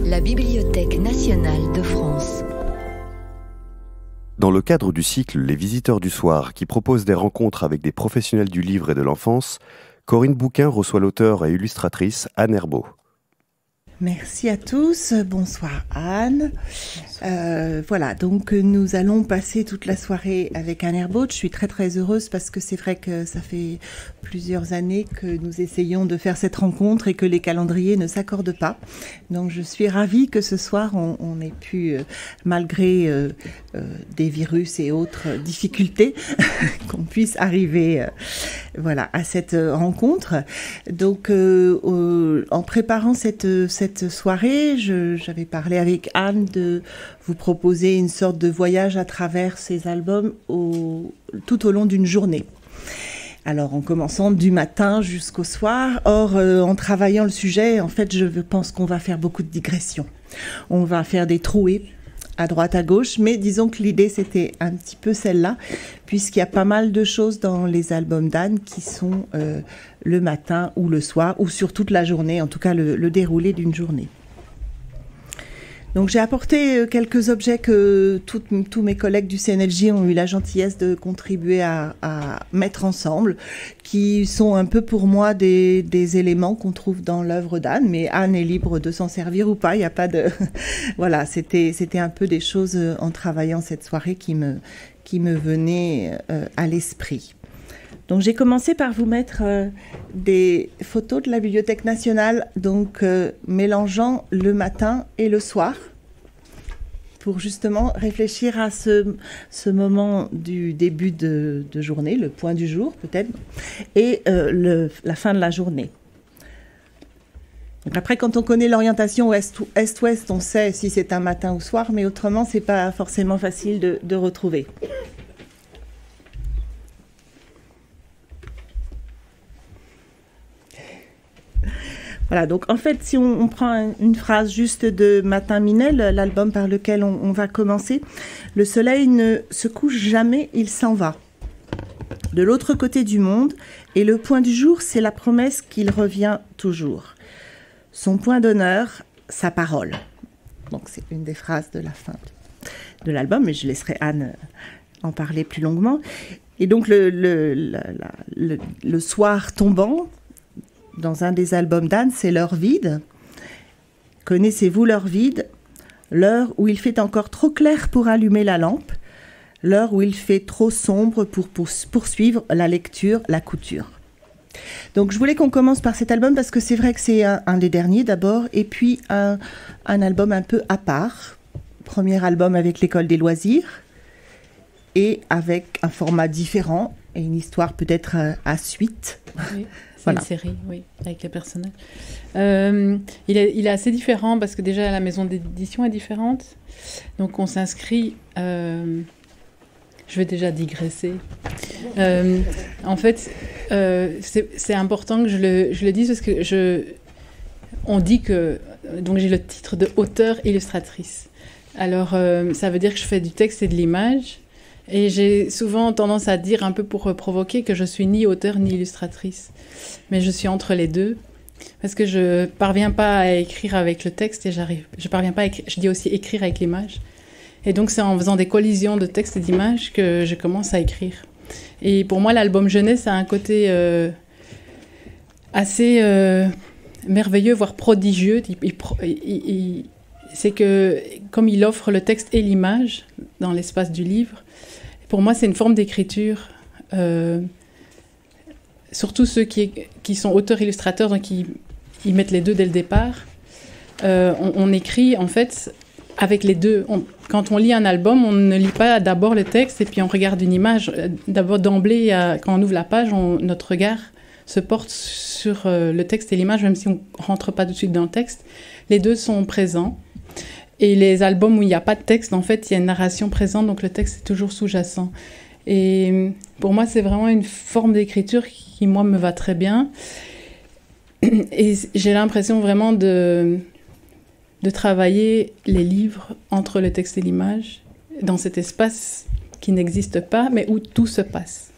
La Bibliothèque nationale de France. Dans le cadre du cycle Les Visiteurs du Soir, qui propose des rencontres avec des professionnels du livre et de l'enfance, Corinne Bouquin reçoit l'auteure et illustratrice Anne Herbault. Merci à tous. Bonsoir Anne. Voilà, donc nous allons passer toute la soirée avec Anne Herbault. Je suis très très heureuse parce que c'est vrai que ça fait plusieurs années que nous essayons de faire cette rencontre et que les calendriers ne s'accordent pas. Donc je suis ravie que ce soir on ait pu, malgré des virus et autres difficultés, qu'on puisse arriver voilà, à cette rencontre. Donc en préparant cette soirée, j'avais parlé avec Anne de vous proposer une sorte de voyage à travers ces albums tout au long d'une journée. Alors en commençant du matin jusqu'au soir. Or, en travaillant le sujet, en fait, je pense qu'on va faire beaucoup de digressions. On va faire des trouées à droite, à gauche, mais disons que l'idée c'était un petit peu celle-là, puisqu'il y a pas mal de choses dans les albums d'Anne qui sont le matin ou le soir, ou sur toute la journée, en tout cas le déroulé d'une journée. Donc j'ai apporté quelques objets que tous mes collègues du CNLJ ont eu la gentillesse de contribuer à mettre ensemble, qui sont un peu pour moi des éléments qu'on trouve dans l'œuvre d'Anne, mais Anne est libre de s'en servir ou pas, il n'y a pas de... Voilà, c'était un peu des choses en travaillant cette soirée qui me venaient à l'esprit. Donc j'ai commencé par vous mettre des photos de la Bibliothèque nationale, donc mélangeant le matin et le soir, pour justement réfléchir à ce moment du début de journée, le point du jour peut-être, et la fin de la journée. Donc après, quand on connaît l'orientation est-ouest, on sait si c'est un matin ou soir, mais autrement, c'est pas forcément facile de retrouver. Voilà, donc en fait, si on prend une phrase juste de Matin Minet, l'album par lequel on va commencer, le soleil ne se couche jamais, il s'en va. De l'autre côté du monde, et le point du jour, c'est la promesse qu'il revient toujours. Son point d'honneur, sa parole. Donc c'est une des phrases de la fin de l'album, mais je laisserai Anne en parler plus longuement. Et donc le soir tombant, dans un des albums d'Anne, c'est l'heure vide. Connaissez-vous l'heure vide? L'heure où il fait encore trop clair pour allumer la lampe, l'heure où il fait trop sombre pour poursuivre la lecture, la couture. Donc je voulais qu'on commence par cet album parce que c'est vrai que c'est un des derniers d'abord, et puis un album un peu à part. Premier album avec l'École des loisirs, et avec un format différent et une histoire peut-être à suite. Oui. C'est Voilà. Une série, oui, avec les personnages. Il est assez différent parce que déjà la maison d'édition est différente. Donc on s'inscrit... je vais déjà digresser. En fait, c'est important que je le dise parce que on dit que... Donc j'ai le titre de auteure-illustratrice. Alors ça veut dire que je fais du texte et de l'image. Et j'ai souvent tendance à dire, un peu pour provoquer, que je suis ni auteure ni illustratrice. Mais je suis entre les deux, parce que je parviens pas à écrire avec le texte et je parviens pas à écrire, je dis aussi écrire avec l'image. Et donc c'est en faisant des collisions de texte et d'image que je commence à écrire. Et pour moi, l'album jeunesse a un côté assez merveilleux, voire prodigieux. C'est que comme il offre le texte et l'image dans l'espace du livre, pour moi, c'est une forme d'écriture. Surtout ceux qui sont auteurs-illustrateurs, donc ils mettent les deux dès le départ. On écrit, en fait, avec les deux. Quand on lit un album, on ne lit pas d'abord le texte et puis on regarde une image. D'abord, d'emblée, quand on ouvre la page, notre regard se porte sur le texte et l'image, même si on ne rentre pas tout de suite dans le texte. Les deux sont présents. Et les albums où il n'y a pas de texte, en fait, il y a une narration présente, donc le texte est toujours sous-jacent. Et pour moi, c'est vraiment une forme d'écriture qui, moi, me va très bien. Et j'ai l'impression vraiment de travailler les livres entre le texte et l'image, dans cet espace qui n'existe pas, mais où tout se passe.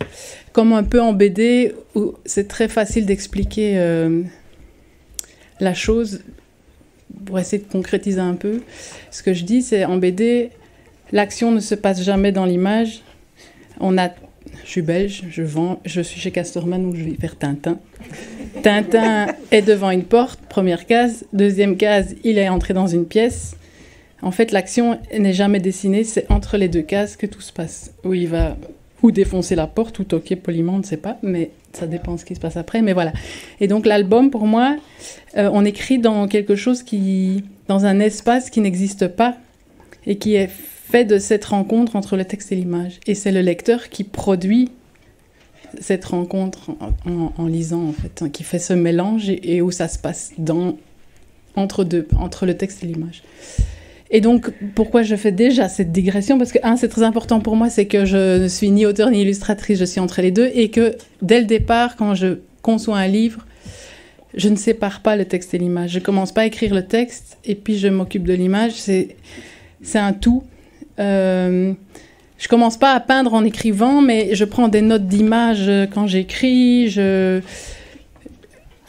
Comme un peu en BD, où c'est très facile d'expliquer la chose, pour essayer de concrétiser un peu, ce que je dis, c'est en BD, l'action ne se passe jamais dans l'image. Je suis belge, je suis chez Casterman où je vais faire Tintin. Tintin est devant une porte, première case. Deuxième case, il est entré dans une pièce. En fait, l'action n'est jamais dessinée, c'est entre les deux cases que tout se passe. Où il va ou défoncer la porte, ou toquer poliment, on ne sait pas, mais ça dépend de ce qui se passe après. Mais voilà. Et donc l'album, pour moi, on écrit dans quelque chose dans un espace qui n'existe pas et qui est fait de cette rencontre entre le texte et l'image. Et c'est le lecteur qui produit cette rencontre en lisant, en fait, qui fait ce mélange et où ça se passe entre le texte et l'image. Et donc, pourquoi je fais déjà cette digression ? Parce que, c'est très important pour moi, c'est que je ne suis ni auteure ni illustratrice, je suis entre les deux, et que, dès le départ, quand je conçois un livre, je ne sépare pas le texte et l'image. Je ne commence pas à écrire le texte, et puis je m'occupe de l'image. C'est un tout. Je commence pas à peindre en écrivant, mais je prends des notes d'image quand j'écris.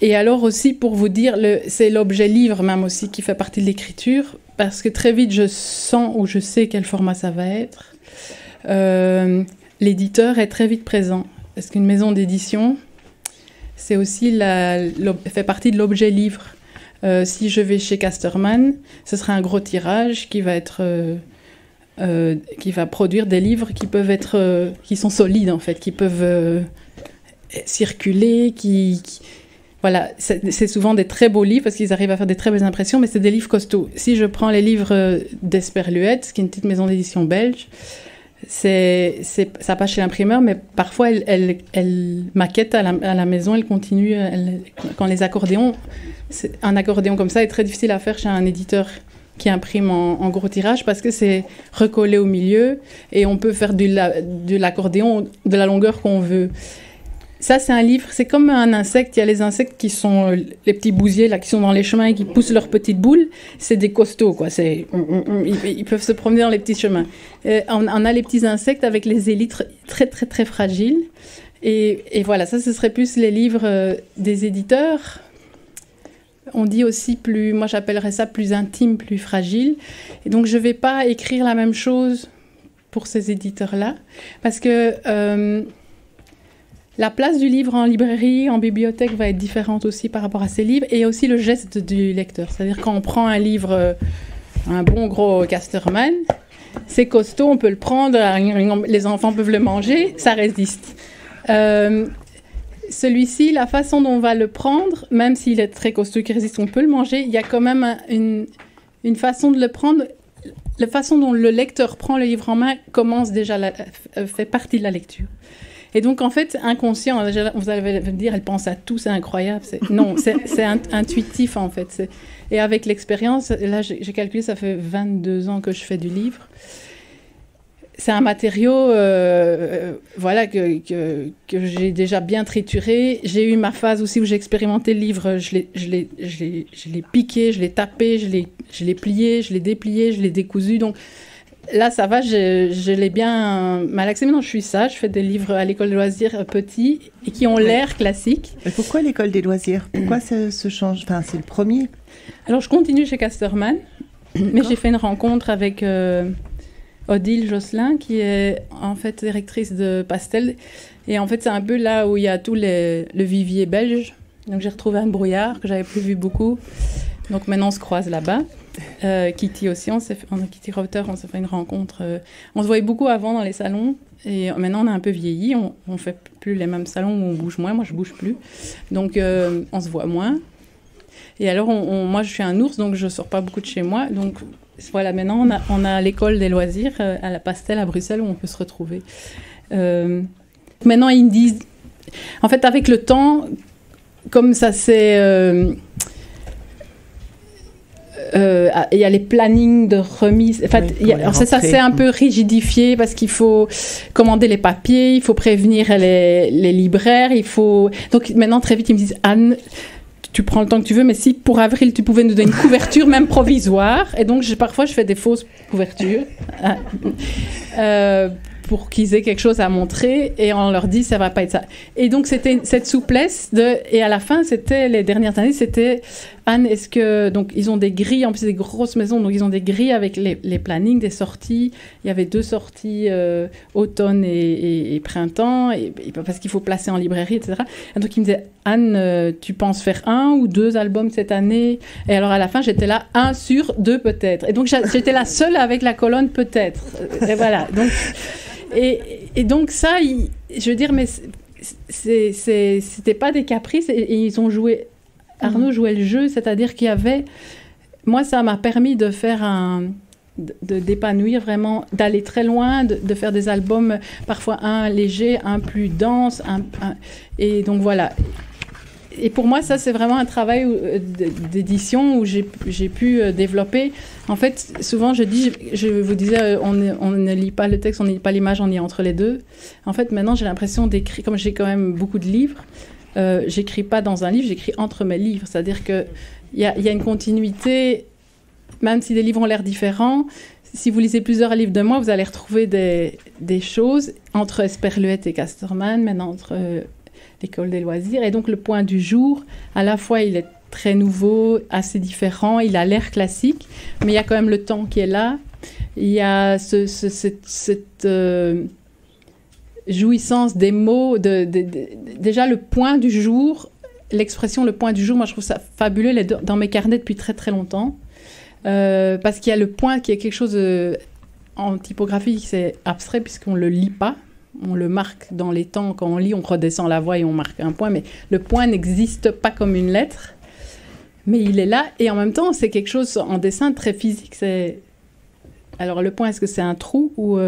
Et alors aussi, pour vous dire, c'est l'objet livre même aussi qui fait partie de l'écriture, parce que très vite, je sens ou je sais quel format ça va être. L'éditeur est très vite présent, parce qu'une maison d'édition, c'est aussi fait partie de l'objet livre. Si je vais chez Casterman, ce sera un gros tirage qui va produire des livres qui sont solides en fait, qui peuvent circuler, voilà, c'est souvent des très beaux livres parce qu'ils arrivent à faire des très belles impressions, mais c'est des livres costauds. Si je prends les livres d'Esperluette, qui est une petite maison d'édition belge, ça passe chez l'imprimeur, mais parfois elle maquette à la maison, elle continue. Quand les accordéons, un accordéon comme ça est très difficile à faire chez un éditeur qui imprime en gros tirage parce que c'est recollé au milieu et on peut faire de l'accordéon de la longueur qu'on veut. Ça, c'est un livre, c'est comme un insecte. Il y a les insectes qui sont les petits bousiers là, qui sont dans les chemins et qui poussent leurs petites boules. C'est des costauds, quoi. Ils peuvent se promener dans les petits chemins. On a les petits insectes avec les élytres très, très, très fragiles. Et voilà, ça, ce serait plus les livres des éditeurs. On dit aussi moi j'appellerais ça plus intime, plus fragile. Et donc je ne vais pas écrire la même chose pour ces éditeurs-là, parce que la place du livre en librairie, en bibliothèque va être différente aussi par rapport à ces livres, et aussi le geste du lecteur. C'est-à-dire quand on prend un livre, un bon gros Casterman, c'est costaud, on peut le prendre, les enfants peuvent le manger, ça résiste. Celui-ci, la façon dont on va le prendre, même s'il est très costaud qui résiste, on peut le manger, il y a quand même une façon de le prendre. La façon dont le lecteur prend le livre en main commence déjà, fait partie de la lecture. Et donc, en fait, inconscient, vous allez me dire, elle pense à tout, c'est incroyable. Non, c'est intuitif, en fait. Et avec l'expérience, là, j'ai calculé, ça fait 22 ans que je fais du livre. C'est un matériau voilà, que j'ai déjà bien trituré. J'ai eu ma phase aussi où j'ai expérimenté le livre. Je l'ai piqué, je l'ai tapé, je l'ai plié, je l'ai déplié, je l'ai décousu. Donc là, ça va, je l'ai bien malaxé. Maintenant, je suis sage. Je fais des livres à l'école des loisirs petits et qui ont l'air classiques. Mais pourquoi l'école des loisirs ? Pourquoi ça se change ? Enfin, c'est le premier. Alors, je continue chez Casterman, mais j'ai fait une rencontre avec... Odile Josselin, qui est en fait directrice de Pastel. Et en fait, c'est un peu là où il y a tout le vivier belge. Donc, j'ai retrouvé Anne Brouillard, que j'avais plus vu beaucoup. Donc, maintenant, on se croise là-bas. Kitty aussi, Kitty Reuter, on s'est fait une rencontre. On se voyait beaucoup avant dans les salons. Et maintenant, on a un peu vieilli. On ne fait plus les mêmes salons où on bouge moins. Moi, je ne bouge plus. Donc, on se voit moins. Et alors, moi, je suis un ours, donc je ne sors pas beaucoup de chez moi. Donc... Voilà, maintenant, on a l'école des loisirs à la Pastel à Bruxelles où on peut se retrouver. Maintenant, ils me disent... En fait, avec le temps, comme ça c'est... il y a les plannings de remise. En fait, ça c'est un peu rigidifié parce qu'il faut commander les papiers, il faut prévenir les libraires, il faut... Donc maintenant, très vite, ils me disent « Anne... tu prends le temps que tu veux, mais si pour avril, tu pouvais nous donner une couverture, même provisoire. » Et donc, parfois, je fais des fausses couvertures pour qu'ils aient quelque chose à montrer, et on leur dit ça va pas être ça. Et donc c'était cette souplesse et à la fin, c'était les dernières années, c'était Anne, est-ce que donc ils ont des grilles, en plus des grosses maisons, donc ils ont des grilles avec les plannings des sorties. Il y avait 2 sorties automne et printemps, et parce qu'il faut placer en librairie, etc. Et donc ils me disaient Anne, tu penses faire 1 ou 2 albums cette année? Et alors à la fin j'étais là 1 sur 2 peut-être. Et donc j'étais la seule avec la colonne peut-être. Et voilà. Donc et donc ça, je veux dire, mais c'était pas des caprices, et ils ont joué. Arnaud jouait le jeu, c'est-à-dire qu'il y avait. Moi, ça m'a permis de faire d'épanouir vraiment, d'aller très loin, de faire des albums, parfois un léger, un plus dense, et donc voilà. Et pour moi, ça, c'est vraiment un travail d'édition où j'ai pu développer. En fait, souvent, je vous disais, on ne lit pas le texte, on ne lit pas l'image, on est entre les deux. En fait, maintenant, j'ai l'impression d'écrire, comme j'ai quand même beaucoup de livres, j'écris pas dans un livre, j'écris entre mes livres. C'est-à-dire qu'il y a une continuité, même si les livres ont l'air différents. Si vous lisez plusieurs livres de moi, vous allez retrouver des choses entre Esperluette et Casterman, maintenant entre l'école des loisirs. Et donc, le point du jour, à la fois, il est très nouveau, assez différent, il a l'air classique, mais il y a quand même le temps qui est là. Il y a cette jouissance des mots, déjà le point du jour, l'expression le point du jour, moi je trouve ça fabuleux, elle est dans mes carnets depuis très très longtemps, parce qu'il y a le point qui est quelque chose en typographie, c'est abstrait puisqu'on ne le lit pas. On le marque dans les temps, quand on lit, on redescend la voix et on marque un point, mais le point n'existe pas comme une lettre, mais il est là, et en même temps, c'est quelque chose en dessin très physique. Alors le point, est-ce que c'est un trou ou...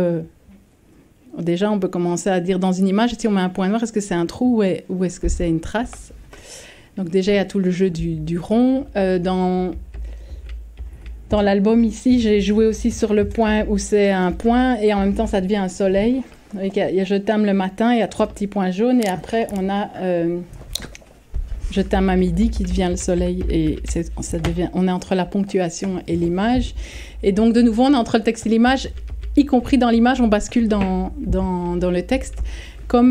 Déjà, on peut commencer à dire dans une image, si on met un point noir, est-ce que c'est un trou ou est-ce que c'est une trace? Donc déjà, il y a tout le jeu du rond. Dans l'album ici, j'ai joué aussi sur le point où c'est un point, et en même temps, ça devient un soleil. Il y a Je t'aime le matin, il y a 3 petits points jaunes, et après on a Je t'aime à midi qui devient le soleil, et on est entre la ponctuation et l'image, et donc de nouveau on est entre le texte et l'image, y compris dans l'image on bascule dans le texte. Comme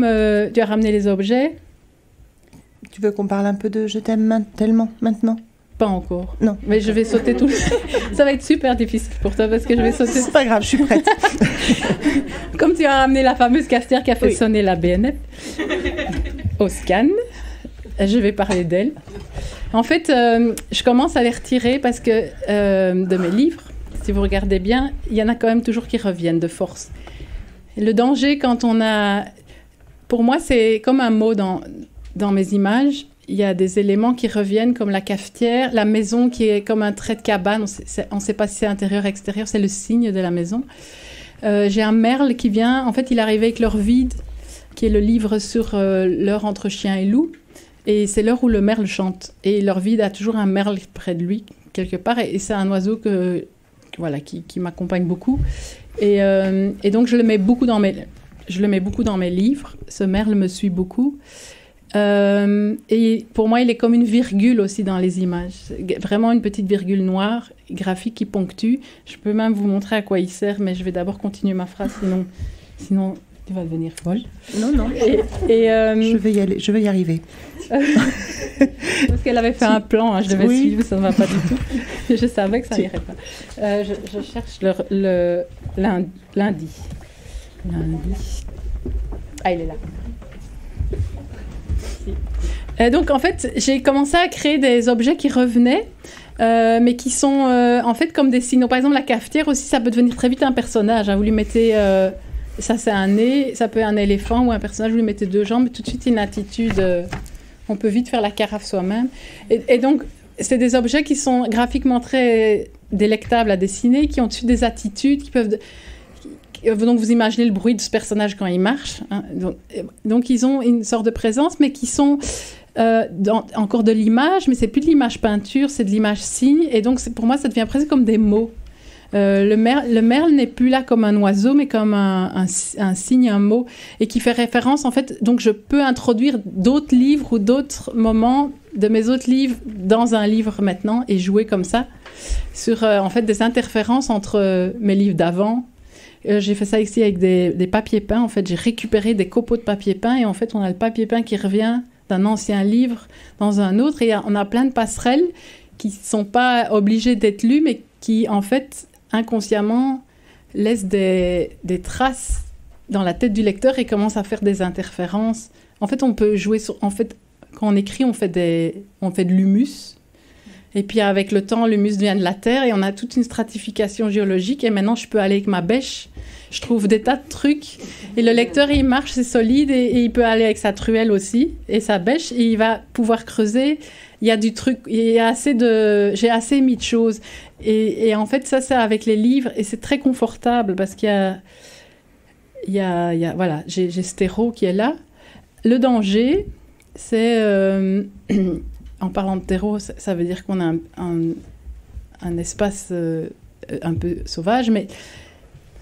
tu as ramené les objets. Tu veux qu'on parle un peu de Je t'aime tellement maintenant? Pas encore. Non. Mais je vais sauter tout. Ça va être super difficile pour toi parce que je vais sauter. C'est pas grave, je suis prête. Comme tu as ramené la fameuse cafetière qui a fait sonner la BNF au scan, je vais parler d'elle. En fait, je commence à les retirer parce que de mes livres, si vous regardez bien, il y en a quand même toujours qui reviennent de force. Le danger quand on a... Pour moi, c'est comme un mot dans mes images. Il y a des éléments qui reviennent comme la cafetière, la maison qui est comme un trait de cabane. On ne sait pas si c'est intérieur ou extérieur, c'est le signe de la maison. J'ai un merle qui vient, en fait il arrive avec L'heure vide, qui est le livre sur l'heure entre chien et loup. Et c'est l'heure où le merle chante. Et L'heure vide a toujours un merle près de lui, quelque part. Et c'est un oiseau qui m'accompagne beaucoup. Et donc je le mets beaucoup dans mes livres. Ce merle me suit beaucoup. Et pour moi, il est comme une virgule aussi dans les images. Vraiment une petite virgule noire, graphique qui ponctue. Je peux même vous montrer à quoi il sert, mais je vais d'abord continuer ma phrase, sinon tu vas devenir folle. Non. Je vais y arriver. Parce qu'elle avait fait un plan, je devais suivre, ça ne va pas du tout. Je savais que ça n'irait pas. Je cherche le lundi. Ah, il est là. Donc en fait, j'ai commencé à créer des objets qui revenaient, mais qui sont en fait comme des signaux. Par exemple, la cafetière aussi, ça peut devenir très vite un personnage. Vous lui mettez, ça c'est un nez, ça peut être un éléphant ou un personnage, vous lui mettez 2 jambes, tout de suite une attitude. On peut vite faire la carafe soi-même. Et donc, c'est des objets qui sont graphiquement très délectables à dessiner, qui ont dessus des attitudes qui peuvent... Donc, vous imaginez le bruit de ce personnage quand il marche. Hein. Donc, ils ont une sorte de présence, mais qui sont encore de l'image, mais c'est plus de l'image peinture, c'est de l'image signe. Et donc, pour moi, ça devient presque comme des mots. Le merle n'est plus là comme un oiseau, mais comme un signe, un mot, et qui fait référence, en fait, donc je peux introduire d'autres livres ou d'autres moments de mes autres livres dans un livre maintenant, et jouer comme ça sur, en fait, des interférences entre mes livres d'avant, J'ai fait ça ici avec des papiers peints. En fait, j'ai récupéré des copeaux de papier peint et en fait, on a le papier peint qui revient d'un ancien livre dans un autre et on a plein de passerelles qui ne sont pas obligées d'être lues, mais qui, en fait, inconsciemment, laissent des traces dans la tête du lecteur et commencent à faire des interférences. En fait, on peut jouer sur... En fait, quand on écrit, on fait de l'humus. Et puis, avec le temps, l'humus vient de la terre et on a toute une stratification géologique. Et maintenant, je peux aller avec ma bêche. Je trouve des tas de trucs. Et le lecteur, il marche, c'est solide. Et il peut aller avec sa truelle aussi et sa bêche. Et il va pouvoir creuser. Il y a du truc. J'ai assez mis de choses. Et en fait, ça, c'est avec les livres. Et c'est très confortable parce qu'il y a voilà, j'ai Stéro qui est là. Le danger, c'est... en parlant de terreau, ça veut dire qu'on a un espace un peu sauvage, mais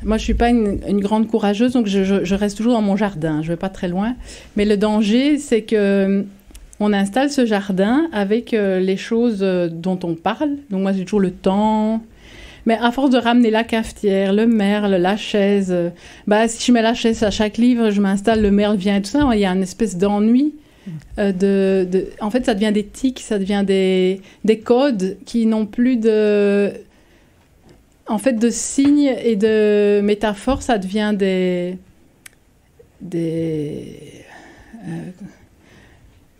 moi, je ne suis pas une grande courageuse, donc je reste toujours dans mon jardin, je ne vais pas très loin. Mais le danger, c'est qu'on installe ce jardin avec les choses dont on parle. Donc moi, j'ai toujours le temps... Mais à force de ramener la cafetière, le merle, la chaise, si je mets la chaise à chaque livre, je m'installe, le merle vient et tout ça, il y a une espèce d'ennui. En fait, ça devient des tics, ça devient des codes qui n'ont plus de signes et de métaphores, ça devient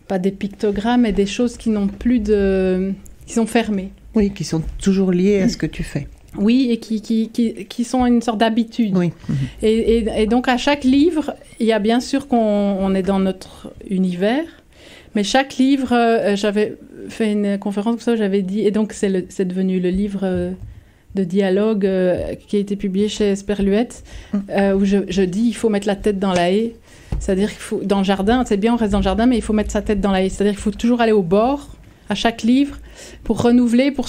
pas des pictogrammes, mais des choses qui n'ont plus qui sont fermées. Oui, qui sont toujours liées à ce que tu fais. Oui, et qui sont une sorte d'habitude. Oui. Et donc, à chaque livre, il y a bien sûr qu'on est dans notre univers, mais chaque livre, j'avais fait une conférence comme ça, j'avais dit, et donc c'est devenu le livre de dialogue qui a été publié chez Esperluette, où je dis, il faut mettre la tête dans la haie. C'est-à-dire qu'il faut, dans le jardin, c'est bien, on reste dans le jardin, mais il faut mettre sa tête dans la haie. C'est-à-dire qu'il faut toujours aller au bord, à chaque livre, pour renouveler, pour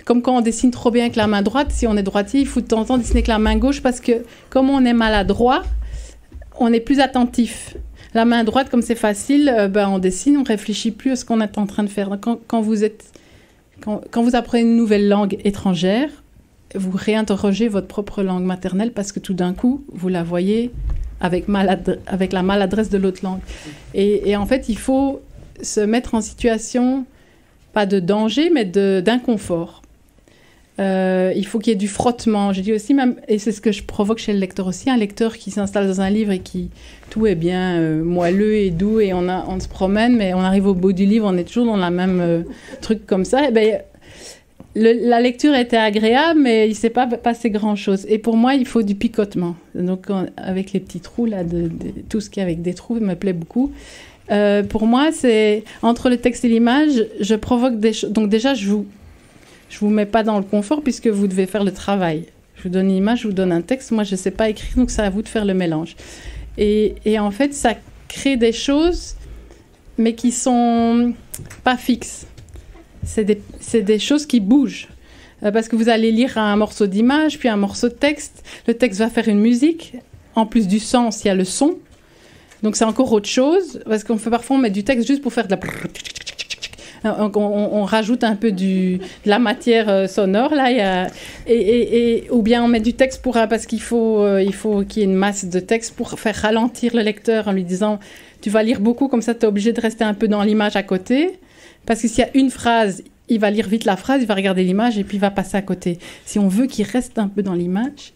comme quand on dessine trop bien avec la main droite, si on est droitier, il faut de temps en temps dessiner avec la main gauche parce que comme on est maladroit, on est plus attentif. La main droite, comme c'est facile, on dessine, on réfléchit plus à ce qu'on est en train de faire. Quand vous apprenez une nouvelle langue étrangère, vous réinterrogez votre propre langue maternelle parce que tout d'un coup, vous la voyez avec la maladresse de l'autre langue. Et en fait, il faut se mettre en situation, pas de danger, mais d'inconfort. Il faut qu'il y ait du frottement. Je dis aussi, même, et c'est ce que je provoque chez le lecteur aussi, un lecteur qui s'installe dans un livre et qui tout est bien moelleux et doux et on se promène, mais on arrive au bout du livre, on est toujours dans la même truc comme ça. La lecture était agréable, mais il ne s'est pas passé grand-chose. Et pour moi, il faut du picotement. Donc, avec les petits trous, là, tout ce qui est avec des trous, me plaît beaucoup. Pour moi, c'est entre le texte et l'image, je provoque des choses. Donc déjà, je vous mets pas dans le confort puisque vous devez faire le travail. Je vous donne une image, je vous donne un texte. Moi, je sais pas écrire, donc c'est à vous de faire le mélange. Et en fait, ça crée des choses, mais qui sont pas fixes. C'est des choses qui bougent. Parce que vous allez lire un morceau d'image, puis un morceau de texte. Le texte va faire une musique. En plus du sens, il y a le son. Donc, c'est encore autre chose, parce qu'on fait parfois, on met du texte juste pour faire de la... On rajoute un peu de la matière sonore, là, ou bien on met du texte parce qu'il faut qu'il y ait une masse de texte pour faire ralentir le lecteur en lui disant « Tu vas lire beaucoup, comme ça, tu es obligé de rester un peu dans l'image à côté. » Parce que s'il y a une phrase, il va lire vite la phrase, il va regarder l'image et puis il va passer à côté. Si on veut qu'il reste un peu dans l'image...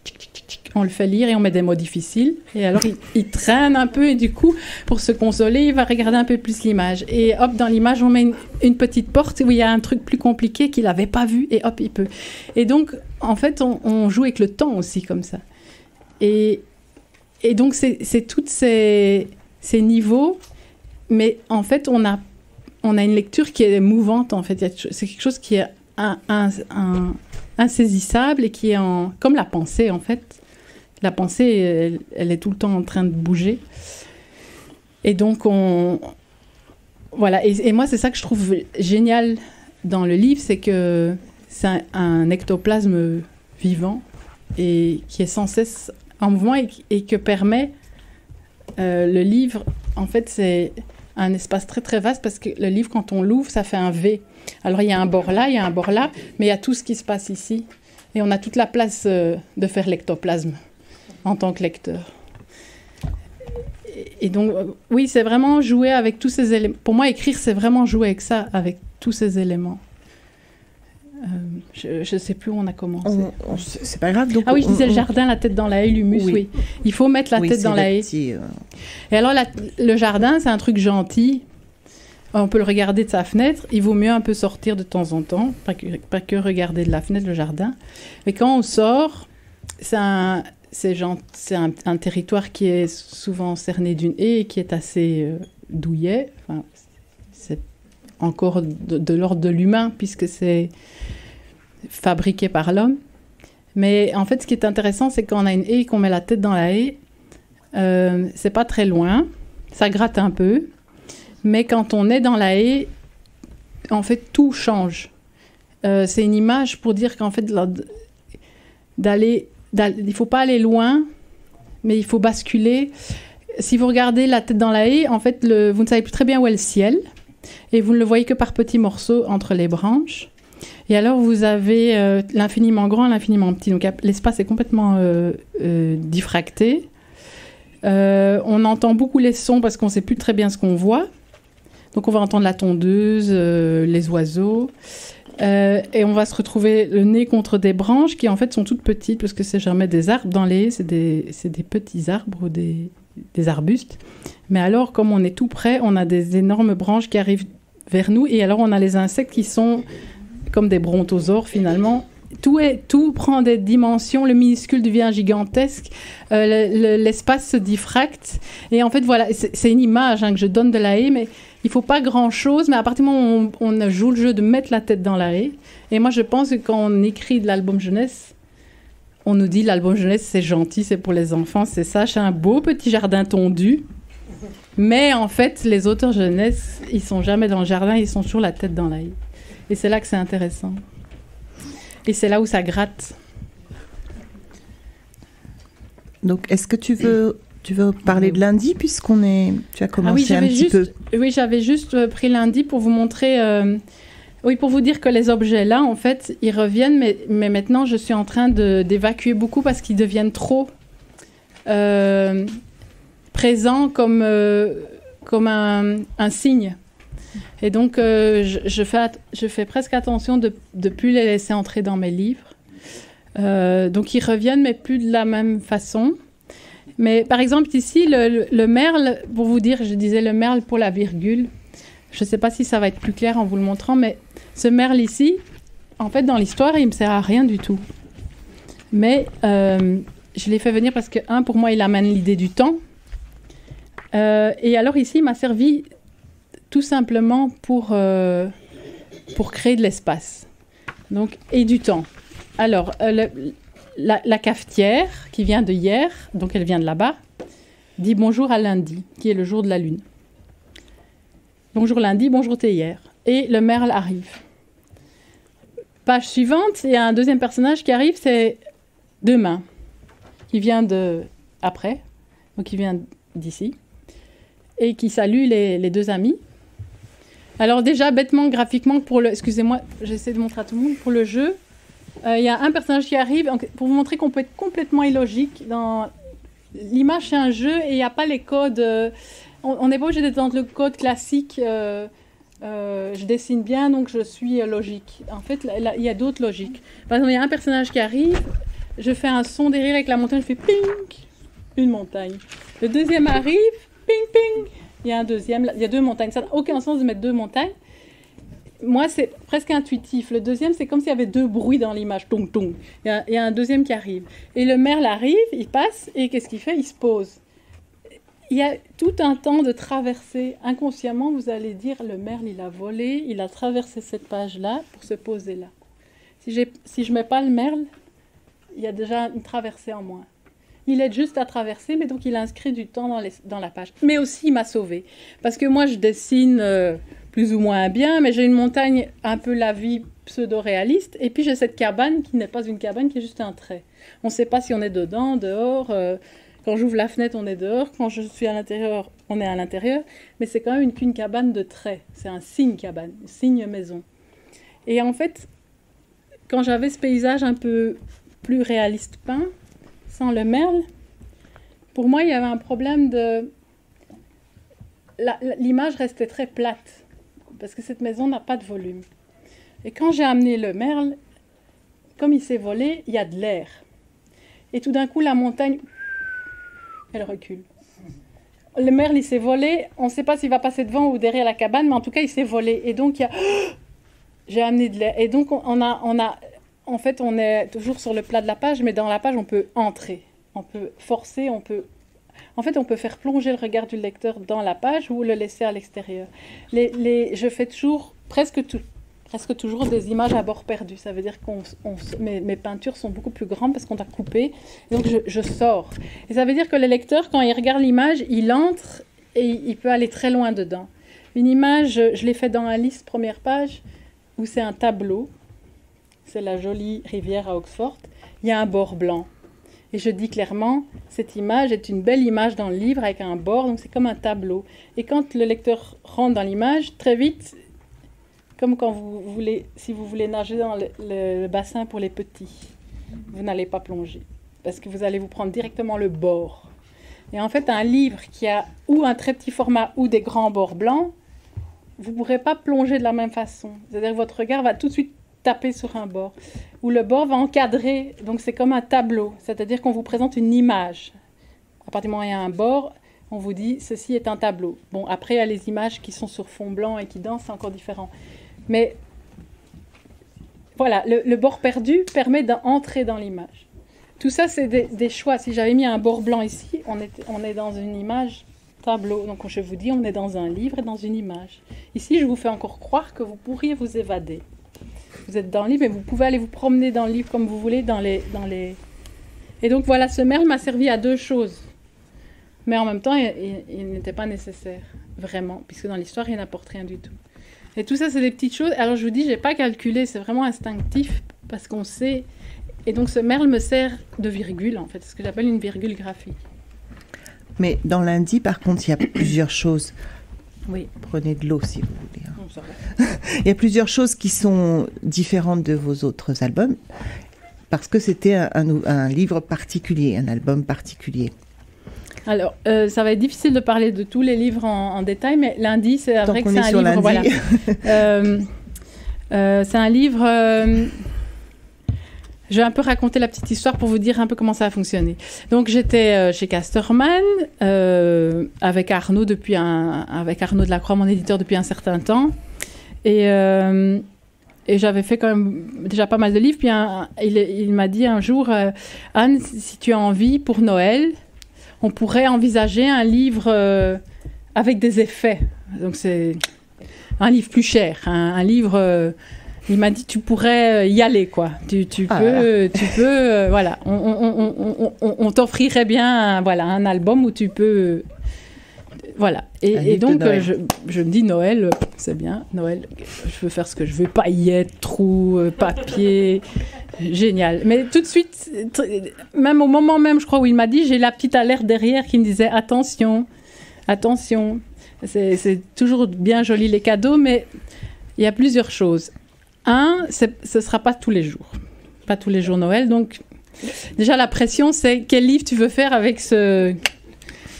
on le fait lire et on met des mots difficiles. Et alors, il traîne un peu et du coup, pour se consoler, il va regarder un peu plus l'image. Et hop, dans l'image, on met une petite porte où il y a un truc plus compliqué qu'il n'avait pas vu et hop, il peut. Et donc, en fait, on joue avec le temps aussi comme ça. Et donc, c'est tous ces niveaux. Mais en fait, on a une lecture qui est mouvante, en fait. C'est quelque chose qui est insaisissable et qui est comme la pensée, en fait. La pensée, elle est tout le temps en train de bouger. Et donc, voilà. Et moi, c'est ça que je trouve génial dans le livre, c'est que c'est un ectoplasme vivant et qui est sans cesse en mouvement et que permet le livre. En fait, c'est un espace très, très vaste parce que le livre, quand on l'ouvre, ça fait un V. Alors, il y a un bord là, il y a un bord là, mais il y a tout ce qui se passe ici. Et on a toute la place de faire l'ectoplasme en tant que lecteur. Et donc, oui, c'est vraiment jouer avec tous ces éléments. Pour moi, écrire, c'est vraiment jouer avec ça, avec tous ces éléments. Je ne sais plus où on a commencé. C'est pas grave. Donc oui, je disais le jardin, la tête dans la haie, l'humus, oui. Il faut mettre la tête dans la haie. Et alors, le jardin, c'est un truc gentil. On peut le regarder de sa fenêtre. Il vaut mieux un peu sortir de temps en temps, pas que regarder de la fenêtre le jardin. Mais quand on sort, c'est un territoire qui est souvent cerné d'une haie et qui est assez douillet. Enfin, c'est encore de l'ordre de l'humain puisque c'est fabriqué par l'homme. Mais en fait, ce qui est intéressant, c'est quand on a une haie et qu'on met la tête dans la haie, c'est pas très loin, ça gratte un peu. Mais quand on est dans la haie, en fait, tout change. C'est une image pour dire qu'en fait, il ne faut pas aller loin, mais il faut basculer. Si vous regardez la tête dans la haie, en fait, vous ne savez plus très bien où est le ciel, et vous ne le voyez que par petits morceaux entre les branches. Et alors, vous avez l'infiniment grand et l'infiniment petit. Donc, l'espace est complètement diffracté. On entend beaucoup les sons parce qu'on ne sait plus très bien ce qu'on voit. Donc, on va entendre la tondeuse, les oiseaux. Et on va se retrouver le nez contre des branches qui, en fait, sont toutes petites parce que c'est jamais des arbres dans les haies, c'est des petits arbres ou des arbustes. Mais alors, comme on est tout près, on a des énormes branches qui arrivent vers nous. Et alors, on a les insectes qui sont comme des brontosaures, finalement. Tout prend des dimensions, le minuscule devient gigantesque, l'espace se diffracte. Et en fait, voilà, c'est une image que je donne de la haie, mais il ne faut pas grand-chose. Mais à partir du moment où on joue le jeu de mettre la tête dans la haie, et moi je pense que quand on écrit de l'album jeunesse, on nous dit l'album jeunesse c'est gentil, c'est pour les enfants, c'est ça, c'est un beau petit jardin tondu. Mais en fait, les auteurs jeunesse, ils ne sont jamais dans le jardin, ils sont toujours la tête dans la haie. Et c'est là que c'est intéressant. Et c'est là où ça gratte. Donc, est-ce que tu veux parler de lundi, tu as commencé un petit peu. Oui, j'avais juste pris lundi pour vous montrer... pour vous dire que les objets-là, en fait, ils reviennent, mais maintenant, je suis en train d'évacuer beaucoup parce qu'ils deviennent trop présents comme un signe. Et donc, je fais presque attention de ne plus les laisser entrer dans mes livres. Donc, ils reviennent, mais plus de la même façon. Mais par exemple, ici, le merle, pour vous dire, je disais le merle pour la virgule. Je ne sais pas si ça va être plus clair en vous le montrant, mais ce merle ici, en fait, dans l'histoire, il ne me sert à rien du tout. Mais je l'ai fait venir parce que, pour moi, il amène l'idée du temps. Et alors ici, il m'a servi tout simplement pour créer de l'espace. Donc, et du temps. Alors, la cafetière, qui vient de hier, donc elle vient de là-bas, dit bonjour à lundi, qui est le jour de la lune. Bonjour lundi, bonjour t'es hier. Et le merle arrive. Page suivante, il y a un deuxième personnage qui arrive, c'est demain, qui vient après, donc qui vient d'ici, et qui salue les deux amis. Alors déjà, bêtement, graphiquement, excusez-moi, j'essaie de montrer à tout le monde, pour le jeu, il y a un personnage qui arrive, pour vous montrer qu'on peut être complètement illogique. L'image, c'est un jeu et il n'y a pas les codes. On n'est pas obligé d'être dans le code classique. Je dessine bien, donc je suis logique. En fait, il y a d'autres logiques. Par exemple, il y a un personnage qui arrive, je fais un son derrière avec la montagne, je fais ping, une montagne. Le deuxième arrive, ping, ping. Il y a un deuxième, il y a deux montagnes. Ça n'a aucun sens de mettre deux montagnes. Moi, c'est presque intuitif. Le deuxième, c'est comme s'il y avait deux bruits dans l'image. Tong, tong. Il y a un deuxième qui arrive. Et le merle arrive, il passe, et qu'est-ce qu'il fait? Il se pose. Il y a tout un temps de traversée. Inconsciemment, vous allez dire, le merle, il a volé, il a traversé cette page-là pour se poser là. Si je ne mets pas le merle, il y a déjà une traversée en moins. Il aide juste à traverser, mais donc il inscrit du temps dans la page. Mais aussi, il m'a sauvée. Parce que moi, je dessine plus ou moins bien, mais j'ai une montagne un peu la vie pseudo-réaliste, et puis j'ai cette cabane qui n'est pas une cabane, qui est juste un trait. On ne sait pas si on est dedans, dehors. Quand j'ouvre la fenêtre, on est dehors. Quand je suis à l'intérieur, on est à l'intérieur. Mais c'est quand même qu'une cabane de traits. C'est un signe cabane, un signe maison. Et en fait, quand j'avais ce paysage un peu plus réaliste peint, sans le merle, pour moi, il y avait un problème de... L'image restait très plate, parce que cette maison n'a pas de volume. Et quand j'ai amené le merle, comme il s'est volé, il y a de l'air. Et tout d'un coup, la montagne, elle recule. Le merle, il s'est volé, on ne sait pas s'il va passer devant ou derrière la cabane, mais en tout cas, il s'est volé. Et donc, j'ai amené de l'air. Et donc, en fait, on est toujours sur le plat de la page, mais dans la page, on peut entrer. On peut forcer, on peut faire plonger le regard du lecteur dans la page ou le laisser à l'extérieur. Je fais toujours, presque toujours des images à bord perdu. Ça veut dire que mes peintures sont beaucoup plus grandes parce qu'on a coupé. Donc, je sors. Et ça veut dire que le lecteur, quand il regarde l'image, il entre et il peut aller très loin dedans. Une image, je l'ai fait dans la liste, première page, où c'est un tableau. C'est la jolie rivière à Oxford. Il y a un bord blanc. Et je dis clairement, cette image est une belle image dans le livre avec un bord, donc c'est comme un tableau. Et quand le lecteur rentre dans l'image, très vite, comme quand si vous voulez nager dans le bassin pour les petits, vous n'allez pas plonger, parce que vous allez vous prendre directement le bord. Et en fait, un livre qui a ou un très petit format ou des grands bords blancs, vous ne pourrez pas plonger de la même façon. C'est-à-dire que votre regard va tout de suite taper sur un bord, où le bord va encadrer, donc c'est comme un tableau, c'est-à-dire qu'on vous présente une image. À partir du moment où il y a un bord, on vous dit, ceci est un tableau. Bon, après, il y a les images qui sont sur fond blanc et qui dansent, c'est encore différent. Mais voilà, le bord perdu permet d'entrer dans l'image. Tout ça, c'est des choix. Si j'avais mis un bord blanc ici, on est dans une image tableau. Donc, je vous dis, on est dans un livre et dans une image. Ici, je vous fais encore croire que vous pourriez vous évader. Vous êtes dans le livre, mais vous pouvez aller vous promener dans le livre comme vous voulez, dans les... Et donc, voilà, ce merle m'a servi à deux choses. Mais en même temps, il n'était pas nécessaire, vraiment, puisque dans l'histoire, il n'apporte rien du tout. Et tout ça, c'est des petites choses. Alors, je vous dis, je n'ai pas calculé, c'est vraiment instinctif, parce qu'on sait... Et donc, ce merle me sert de virgule, en fait, ce que j'appelle une virgule graphique. Mais dans lundi, par contre, il y a plusieurs choses. Oui. Prenez de l'eau, si vous voulez. Il y a plusieurs choses qui sont différentes de vos autres albums, parce que c'était un livre particulier, un album particulier. Alors, ça va être difficile de parler de tous les livres en détail, mais lundi, c'est vrai que c'est un livre... Voilà. C'est un livre... je vais un peu raconter la petite histoire pour vous dire un peu comment ça a fonctionné. Donc, j'étais chez Casterman, avec Arnaud de Lacroix, mon éditeur, depuis un certain temps. Et j'avais fait quand même déjà pas mal de livres. Puis il m'a dit un jour, Anne, si tu as envie, pour Noël, on pourrait envisager un livre avec des effets. Donc, c'est un livre plus cher, un livre... il m'a dit, tu pourrais y aller, quoi. Tu peux, voilà. On t'offrirait bien un album où tu peux... Voilà. Et donc, je me dis, Noël, c'est bien. Noël, je veux faire ce que je veux. Paillettes, trous, papier. Génial. Mais tout de suite, même au moment même, je crois, où il m'a dit, j'ai la petite alerte derrière qui me disait, attention. C'est toujours bien joli les cadeaux, mais il y a plusieurs choses. Ce ne sera pas tous les jours. Pas tous les jours Noël. Donc, déjà, la pression, c'est quel livre tu veux faire avec ce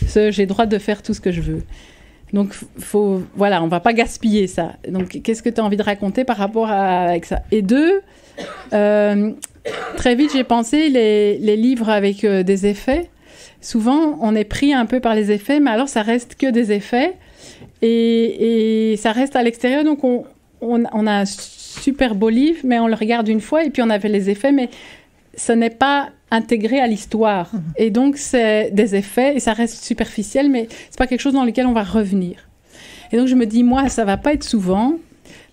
j'ai le droit de faire tout ce que je veux. Donc, on ne va pas gaspiller ça. Donc, qu'est-ce que tu as envie de raconter par rapport avec ça? Et deux, très vite, j'ai pensé les livres avec des effets. Souvent, on est pris un peu par les effets, mais alors, ça reste que des effets. Et ça reste à l'extérieur. Donc, on a un super beau livre, mais on le regarde une fois et puis on avait les effets, mais ce n'est pas intégré à l'histoire. Et donc, c'est des effets et ça reste superficiel, mais c'est pas quelque chose dans lequel on va revenir. Et donc, je me dis, moi, ça va pas être souvent.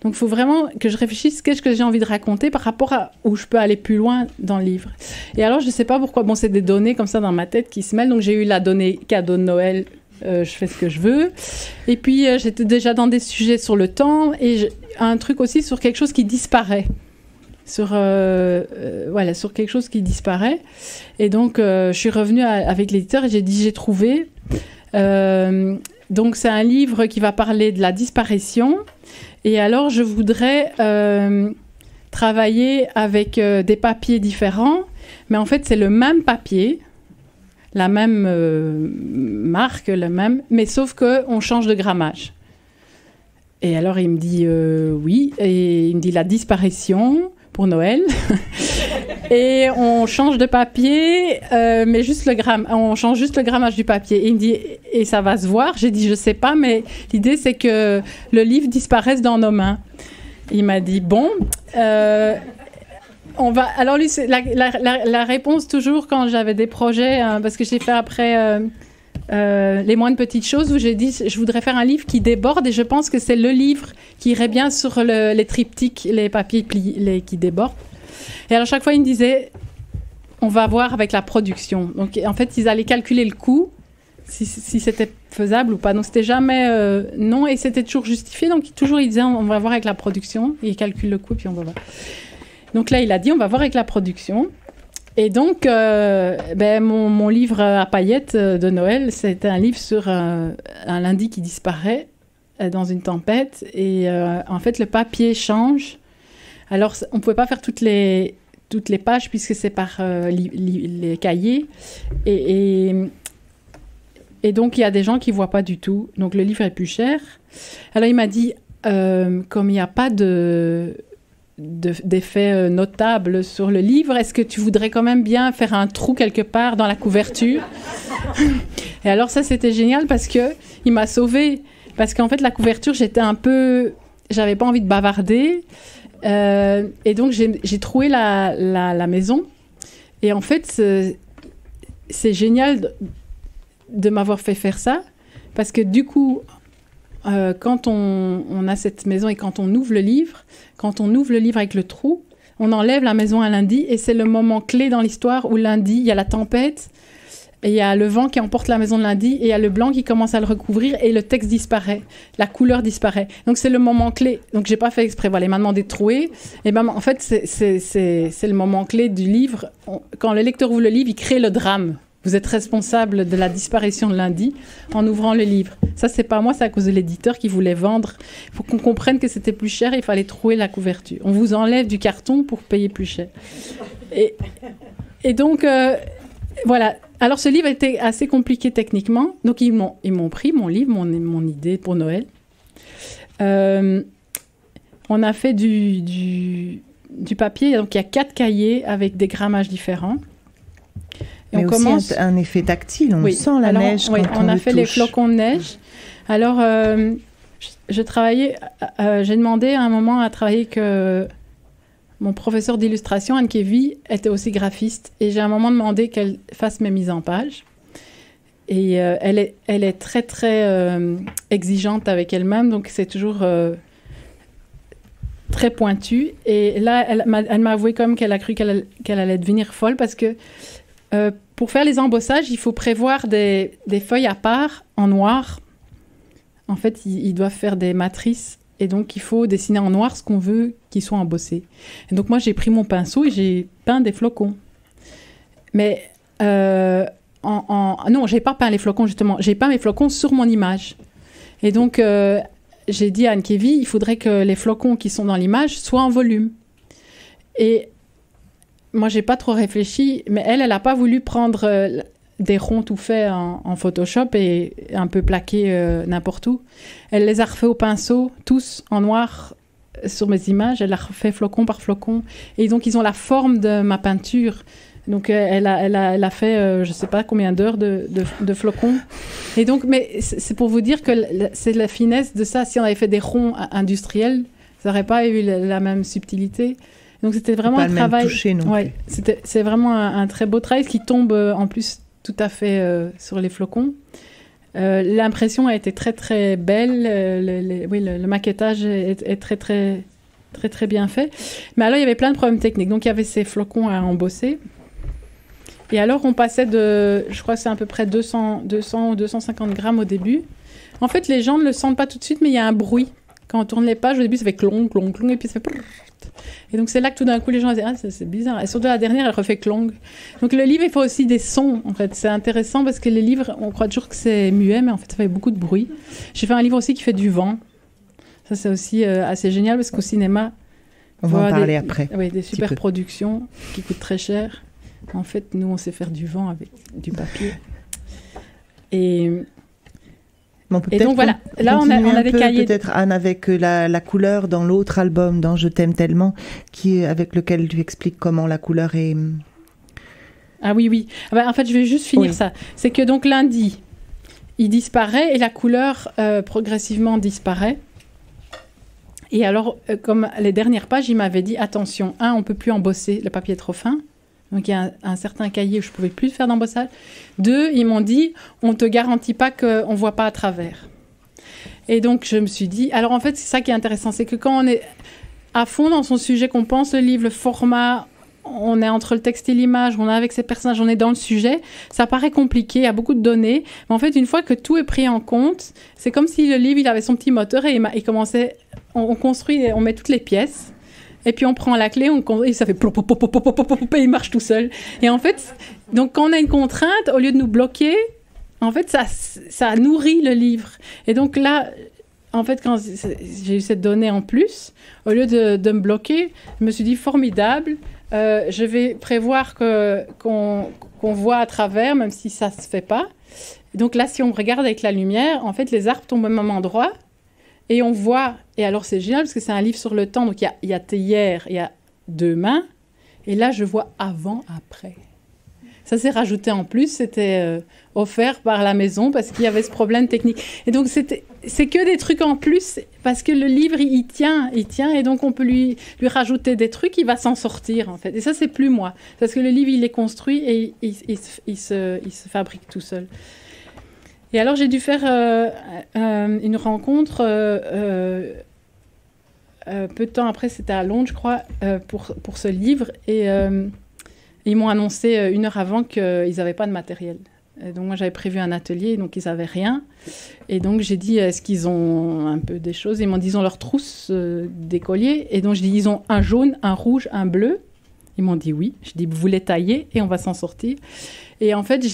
Donc, il faut vraiment que je réfléchisse qu'est-ce que j'ai envie de raconter par rapport à où je peux aller plus loin dans le livre. Et alors, je sais pas pourquoi. Bon, c'est des données comme ça dans ma tête qui se mêlent. Donc, j'ai eu la donnée cadeau de Noël. Je fais ce que je veux. Et puis, j'étais déjà dans des sujets sur le temps et un truc aussi sur quelque chose qui disparaît. Sur quelque chose qui disparaît. Et donc, je suis revenue avec l'éditeur et j'ai dit, j'ai trouvé. Donc, c'est un livre qui va parler de la disparition. Et alors, je voudrais travailler avec des papiers différents, mais en fait, c'est le même papier, la même marque, mais sauf qu'on change de grammage. Et alors, il me dit oui, et il me dit la disparition pour Noël. Et on change de papier, mais on change juste le grammage du papier. Et il me dit, et ça va se voir? J'ai dit, je sais pas, mais l'idée, c'est que le livre disparaisse dans nos mains. Il m'a dit, bon, on va... Alors, lui, c'est la réponse, toujours, quand j'avais des projets, parce que j'ai fait après Les moindres petites choses, où j'ai dit, je voudrais faire un livre qui déborde, et je pense que c'est le livre qui irait bien sur les triptyques, les papiers qui débordent. Et alors, chaque fois, il me disait, on va voir avec la production. Donc, en fait, ils allaient calculer le coût, si c'était faisable ou pas. Donc, c'était jamais non, et c'était toujours justifié. Donc, toujours, il disait, on va voir avec la production. Et il calcule le coût, puis on va voir. Donc là, il a dit, on va voir avec la production. Et donc, mon livre à paillettes de Noël, c'était un livre sur un lundi qui disparaît dans une tempête. Et en fait, le papier change. Alors, on ne pouvait pas faire toutes les pages, puisque c'est par les cahiers. Et donc, il y a des gens qui ne voient pas du tout. Donc, le livre est plus cher. Alors, il m'a dit, comme il n'y a pas d'effet notable sur le livre, est-ce que tu voudrais quand même bien faire un trou quelque part dans la couverture? Et alors, ça, c'était génial, parce qu'il m'a sauvée. Parce qu'en fait, la couverture, j'avais pas envie de bavarder. Et donc, j'ai troué la maison. Et en fait, c'est génial de m'avoir fait faire ça, parce que du coup, quand on a cette maison et quand on ouvre le livre avec le trou, on enlève la maison un lundi, et c'est le moment clé dans l'histoire où lundi, il y a la tempête, et il y a le vent qui emporte la maison de lundi, et il y a le blanc qui commence à le recouvrir, et le texte disparaît, la couleur disparaît. Donc c'est le moment clé. Donc j'ai pas fait exprès. Voilà, il m'a demandé de trouver. Et ben en fait c'est le moment clé du livre. Quand le lecteur ouvre le livre, il crée le drame. Vous êtes responsable de la disparition de lundi en ouvrant le livre. Ça, c'est pas moi, c'est à cause de l'éditeur qui voulait vendre. Il faut qu'on comprenne que c'était plus cher, il fallait trouver la couverture. On vous enlève du carton pour payer plus cher. Et donc, voilà. Alors, ce livre était assez compliqué techniquement. Donc, ils m'ont pris mon livre, mon idée pour Noël. On a fait du papier. Donc, il y a 4 cahiers avec des grammages différents. Et mais on commence un effet tactile, on sent la neige quand on a fait les flocons de neige. Alors, j'ai demandé à un moment à travailler que mon professeur d'illustration, Anne Kevy, était aussi graphiste. Et j'ai à un moment demandé qu'elle fasse mes mises en page. Et elle est très, très exigeante avec elle-même, donc c'est toujours très pointu. Et là, elle m'a avoué quand même qu'elle a cru qu'elle allait devenir folle, parce que pour faire les embossages, il faut prévoir des feuilles à part en noir. En fait, ils doivent faire des matrices, et donc il faut dessiner en noir ce qu'on veut qu'ils soient embossés. Et donc moi, j'ai pris mon pinceau et j'ai peint des flocons. Mais non, j'ai pas peint les flocons, justement. J'ai peint mes flocons sur mon image. Et donc, j'ai dit à Anne Kevy, il faudrait que les flocons qui sont dans l'image soient en volume. Et moi, j'ai pas trop réfléchi, mais elle n'a pas voulu prendre des ronds tout faits en Photoshop et un peu plaqués n'importe où. Elle les a refaits au pinceau, tous en noir sur mes images. Elle a refait flocon par flocon. Et donc, ils ont la forme de ma peinture. Donc, elle a fait, je sais pas combien d'heures de flocons. Et donc, mais c'est pour vous dire que c'est la finesse de ça. Si on avait fait des ronds industriels, ça n'aurait pas eu la même subtilité. Donc, c'était vraiment un travail. Même touché, non ouais, c'est vraiment un très beau travail qui tombe en plus tout à fait sur les flocons. L'impression a été très, très belle. Le maquettage est très, très, très, très bien fait. Mais alors, il y avait plein de problèmes techniques. Donc, il y avait ces flocons à embosser. Et alors, on passait je crois que c'est à peu près 200 ou 250 grammes au début. En fait, les gens ne le sentent pas tout de suite, mais il y a un bruit. Quand on tourne les pages, au début, ça fait clong, clong, clong, et puis ça fait... Et donc, c'est là que tout d'un coup, les gens disent « Ah, c'est bizarre ». Et surtout, la dernière, elle refait clong. Donc, le livre, il faut aussi des sons, en fait. C'est intéressant parce que les livres, on croit toujours que c'est muet, mais en fait, ça fait beaucoup de bruit. J'ai fait un livre aussi qui fait du vent. Ça, c'est aussi assez génial parce qu'au cinéma, On va en parler après. Oui, des super productions qui coûtent très cher. En fait, nous, on sait faire du vent avec du papier. Et donc voilà, là on a des cahiers. Peut-être Anne avec la couleur dans l'autre album, dans Je t'aime tellement, avec lequel tu expliques comment la couleur est... Ah oui. En fait, je vais juste finir ça. C'est que donc lundi, il disparaît et la couleur progressivement disparaît. Et alors, comme les dernières pages, il m'avait dit, attention, on ne peut plus embosser, le papier est trop fin. Donc, il y a un certain cahier où je ne pouvais plus faire d'embossage. 2, ils m'ont dit, on ne te garantit pas qu'on ne voit pas à travers. Et donc, je me suis dit... Alors, en fait, c'est ça qui est intéressant. C'est que quand on est à fond dans son sujet, qu'on pense le livre, le format, on est entre le texte et l'image, on est avec ses personnages, on est dans le sujet, ça paraît compliqué, il y a beaucoup de données. Mais en fait, une fois que tout est pris en compte, c'est comme si le livre, il avait son petit moteur et il commençait... On construit, on met toutes les pièces... Et puis on prend la clé, et ça fait plop, plop, plop, plop, plop, plop, et il marche tout seul. Et en fait, donc quand on a une contrainte, au lieu de nous bloquer, en fait, ça nourrit le livre. Et donc là, en fait, quand j'ai eu cette donnée en plus, au lieu de me bloquer, je me suis dit formidable, je vais prévoir qu'on voit à travers, même si ça ne se fait pas. Et donc là, si on regarde avec la lumière, en fait, les arbres tombent au même endroit. Et on voit, et alors c'est génial parce que c'est un livre sur le temps, donc il y a hier, il y a demain, et là je vois avant, après. Ça s'est rajouté en plus, c'était offert par la maison parce qu'il y avait ce problème technique. Et donc c'est que des trucs en plus, parce que le livre il tient, et donc on peut lui rajouter des trucs, il va s'en sortir en fait. Et ça c'est plus moi, parce que le livre il est construit et il se fabrique tout seul. Et alors, j'ai dû faire une rencontre, peu de temps après, c'était à Londres, je crois, pour ce livre. Et ils m'ont annoncé 1 heure avant qu'ils n'avaient pas de matériel. Et donc, moi, j'avais prévu un atelier, donc ils n'avaient rien. Et donc, j'ai dit, est-ce qu'ils ont un peu des choses? Ils m'ont dit, ils ont leur trousse d'écolier. Et donc, je dis, ils ont un jaune, un rouge, un bleu. Ils m'ont dit oui. Je dis, vous les taillez et on va s'en sortir. Et en fait,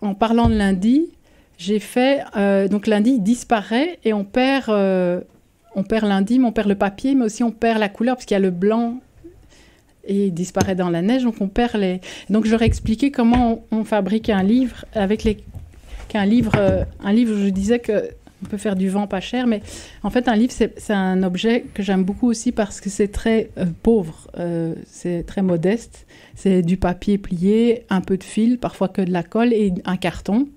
en parlant de lundi, j'ai fait... donc lundi, il disparaît et on perd lundi, mais on perd le papier, mais aussi on perd la couleur, parce qu'il y a le blanc et il disparaît dans la neige, donc on perd les... Donc j'aurais expliqué comment on fabrique un livre un livre, je disais qu'on peut faire du vent pas cher, mais en fait un livre, c'est un objet que j'aime beaucoup aussi parce que c'est très pauvre, c'est très modeste. C'est du papier plié, un peu de fil, parfois que de la colle et un carton.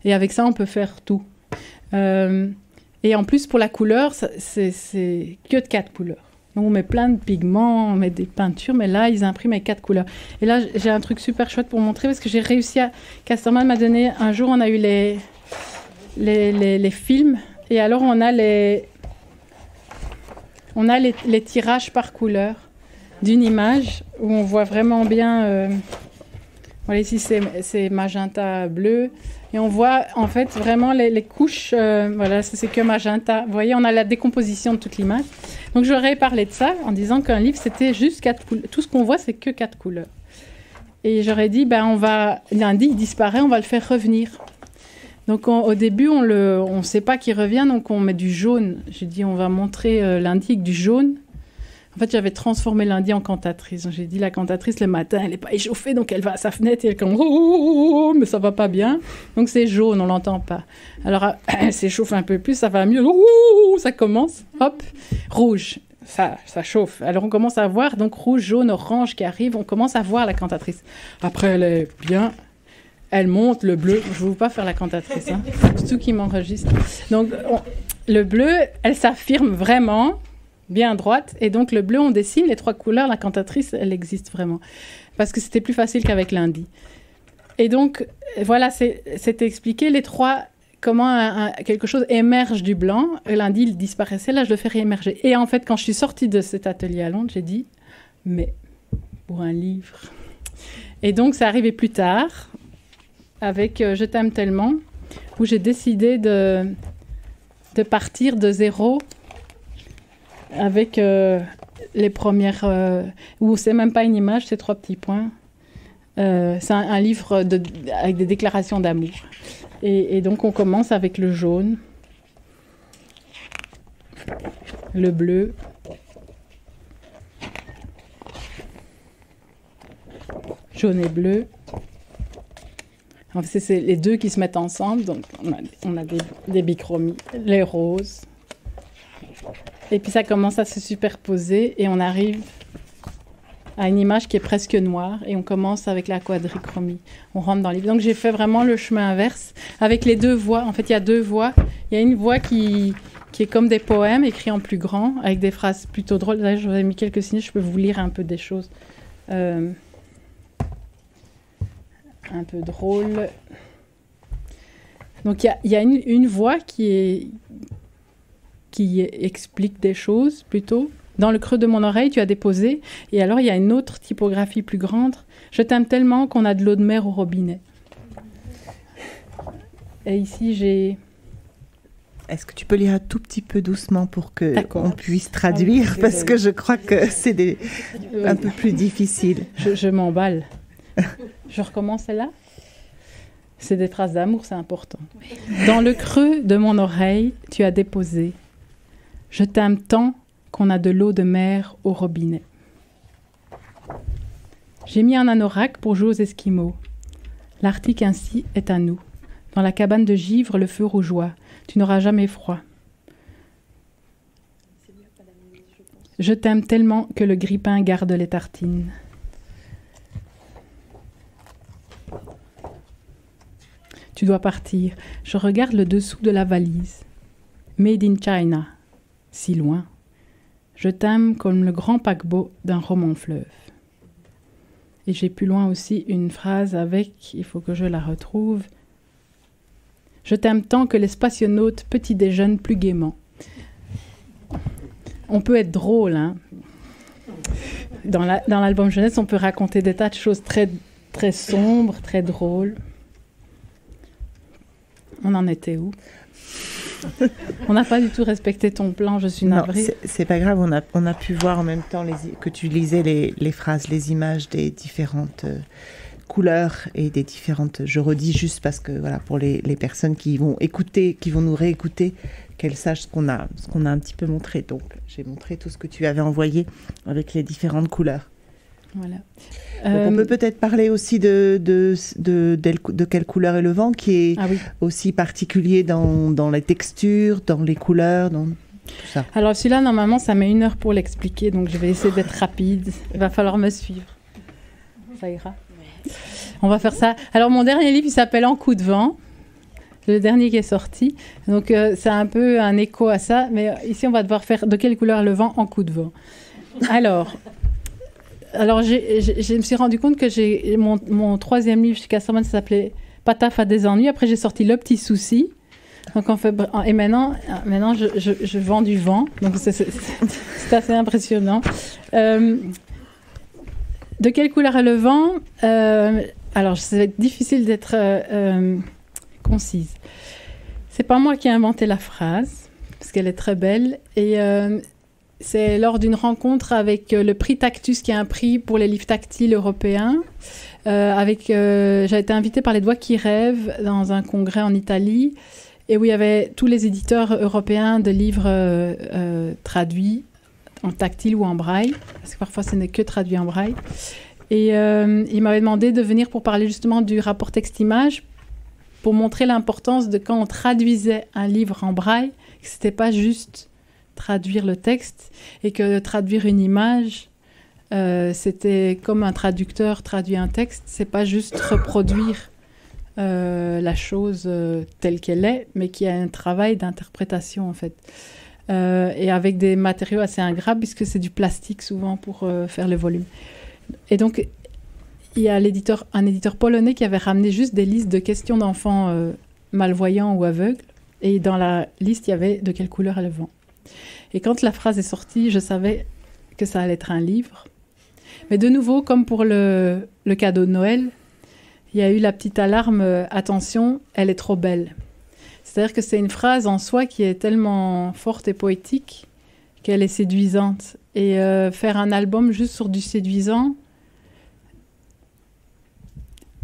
Et avec ça, on peut faire tout. Et en plus, pour la couleur, c'est que de 4 couleurs. Donc, on met plein de pigments, on met des peintures, mais là, ils impriment avec 4 couleurs. Et là, j'ai un truc super chouette pour montrer, parce que j'ai réussi à... Casterman m'a donné... Un jour, on a eu les films, et alors on a les tirages par couleur d'une image où on voit vraiment bien, voilà, ici c'est magenta bleu, et on voit en fait vraiment les couches, voilà, c'est que magenta. Vous voyez, on a la décomposition de toute l'image. Donc j'aurais parlé de ça en disant qu'un livre c'était juste 4 couleurs. Tout ce qu'on voit c'est que 4 couleurs. Et j'aurais dit, lundi il disparaît, on va le faire revenir. Donc au début on sait pas qu'il revient, donc on met du jaune. J'ai dit, on va montrer lundi avec du jaune. En fait, j'avais transformé lundi en cantatrice. Donc, j'ai dit, la cantatrice, le matin, elle n'est pas échauffée, donc elle va à sa fenêtre et elle comme, oh, mais ça va pas bien. Donc, c'est jaune, on l'entend pas. Alors, elle s'échauffe un peu plus, ça va mieux. Oh, ça commence, hop, rouge, ça chauffe. Alors, on commence à voir, donc rouge, jaune, orange qui arrive, on commence à voir la cantatrice. Après, elle est bien, elle monte, le bleu. Je ne veux pas faire la cantatrice, hein. C'est tout qui m'enregistre. Donc, le bleu, elle s'affirme vraiment. Bien droite, et donc le bleu, on dessine les 3 couleurs, la cantatrice, elle existe vraiment, parce que c'était plus facile qu'avec lundi. Et donc, voilà, c'était expliqué, les 3, comment quelque chose émerge du blanc, et lundi, il disparaissait, là, je le fais réémerger. Et en fait, quand je suis sortie de cet atelier à Londres, j'ai dit, mais, pour un livre... Et donc, ça arrivait plus tard, avec Je t'aime tellement, où j'ai décidé de partir de zéro, avec les premières... où c'est même pas une image, c'est 3 petits points. C'est un livre avec des déclarations d'amour. Et donc, on commence avec le jaune. le bleu, jaune et bleu. En fait, c'est les deux qui se mettent ensemble, donc on a des bichromies, les roses. Et puis ça commence à se superposer et on arrive à une image qui est presque noire et on commence avec la quadrichromie. On rentre dans les... Donc j'ai fait vraiment le chemin inverse avec les deux voix. En fait, il y a deux voix. Il y a une voix qui est comme des poèmes écrits en plus grand avec des phrases plutôt drôles. Là, je vous ai mis quelques signes, je peux vous lire un peu des choses un peu drôles. Donc il y a une voix qui explique des choses plutôt. Dans le creux de mon oreille, tu as déposé. Et alors, il y a une autre typographie plus grande. Je t'aime tellement qu'on a de l'eau de mer au robinet. Et ici, j'ai... Est-ce que tu peux lire un tout petit peu doucement pour qu'on puisse traduire? Parce que je crois que c'est un peu plus difficile. Je m'emballe. Je recommence celle-là. C'est des traces d'amour, c'est important. Dans le creux de mon oreille, tu as déposé. Je t'aime tant qu'on a de l'eau de mer au robinet. J'ai mis un anorak pour jouer aux Esquimaux. L'Arctique ainsi est à nous. Dans la cabane de givre, le feu rougeoie. Tu n'auras jamais froid. Je t'aime tellement que le grippin garde les tartines. Tu dois partir. Je regarde le dessous de la valise. Made in China. Si loin. Je t'aime comme le grand paquebot d'un roman fleuve. Et j'ai plus loin aussi une phrase avec, il faut que je la retrouve. Je t'aime tant que les spationautes petit déjeunent plus gaiement. On peut être drôle, hein. Dans l'album jeunesse, on peut raconter des tas de choses très, très sombres, très drôles. On en était où? On n'a pas du tout respecté ton plan, je suis navrée. Non, c'est pas grave, on a pu voir en même temps que tu lisais les phrases, les images des différentes couleurs et des différentes... Je redis juste parce que voilà, pour les personnes qui vont écouter, qui vont nous réécouter, qu'elles sachent ce qu'on a un petit peu montré. Donc j'ai montré tout ce que tu avais envoyé avec les différentes couleurs. Voilà. Donc on peut peut-être parler aussi de quelle couleur est le vent, qui est aussi particulier dans les textures, dans les couleurs, dans tout ça. Alors celui-là, normalement, ça met 1 heure pour l'expliquer, donc je vais essayer d'être rapide. Il va falloir me suivre. Ça ira. On va faire ça. Alors mon dernier livre, il s'appelle En coup de vent. Le dernier qui est sorti. Donc c'est un peu un écho à ça, mais ici on va devoir faire de quelle couleur le vent en coup de vent. Alors je me suis rendu compte que mon 3e livre chez Casterman, ça s'appelait Pataf à des ennuis. Après, j'ai sorti Le Petit Souci. Donc, et maintenant je vends du vent. Donc, c'est assez impressionnant. De quelle couleur est le vent? Alors, ça va être difficile d'être concise. C'est pas moi qui ai inventé la phrase, parce qu'elle est très belle. Et... c'est lors d'une rencontre avec le prix Tactus, qui est un prix pour les livres tactiles européens. J'ai été invitée par les Doigts qui rêvent dans un congrès en Italie, et où il y avait tous les éditeurs européens de livres traduits en tactile ou en braille, parce que parfois ce n'est que traduit en braille. Et il m'avait demandé de venir pour parler justement du rapport texte-image, pour montrer l'importance de quand on traduisait un livre en braille, que ce n'était pas juste traduire le texte, et que traduire une image, c'était comme un traducteur traduit un texte, c'est pas juste reproduire la chose telle qu'elle est, mais qu'il y a un travail d'interprétation en fait, et avec des matériaux assez ingrats, puisque c'est du plastique souvent pour faire le volume. Et donc il y a un éditeur polonais qui avait ramené juste des listes de questions d'enfants malvoyants ou aveugles, et dans la liste il y avait de quelle couleur est le vent. Et quand la phrase est sortie, je savais que ça allait être un livre. Mais de nouveau, comme pour le cadeau de Noël, il y a eu la petite alarme « Attention, elle est trop belle ». C'est-à-dire que c'est une phrase en soi qui est tellement forte et poétique qu'elle est séduisante. Et faire un album juste sur du séduisant,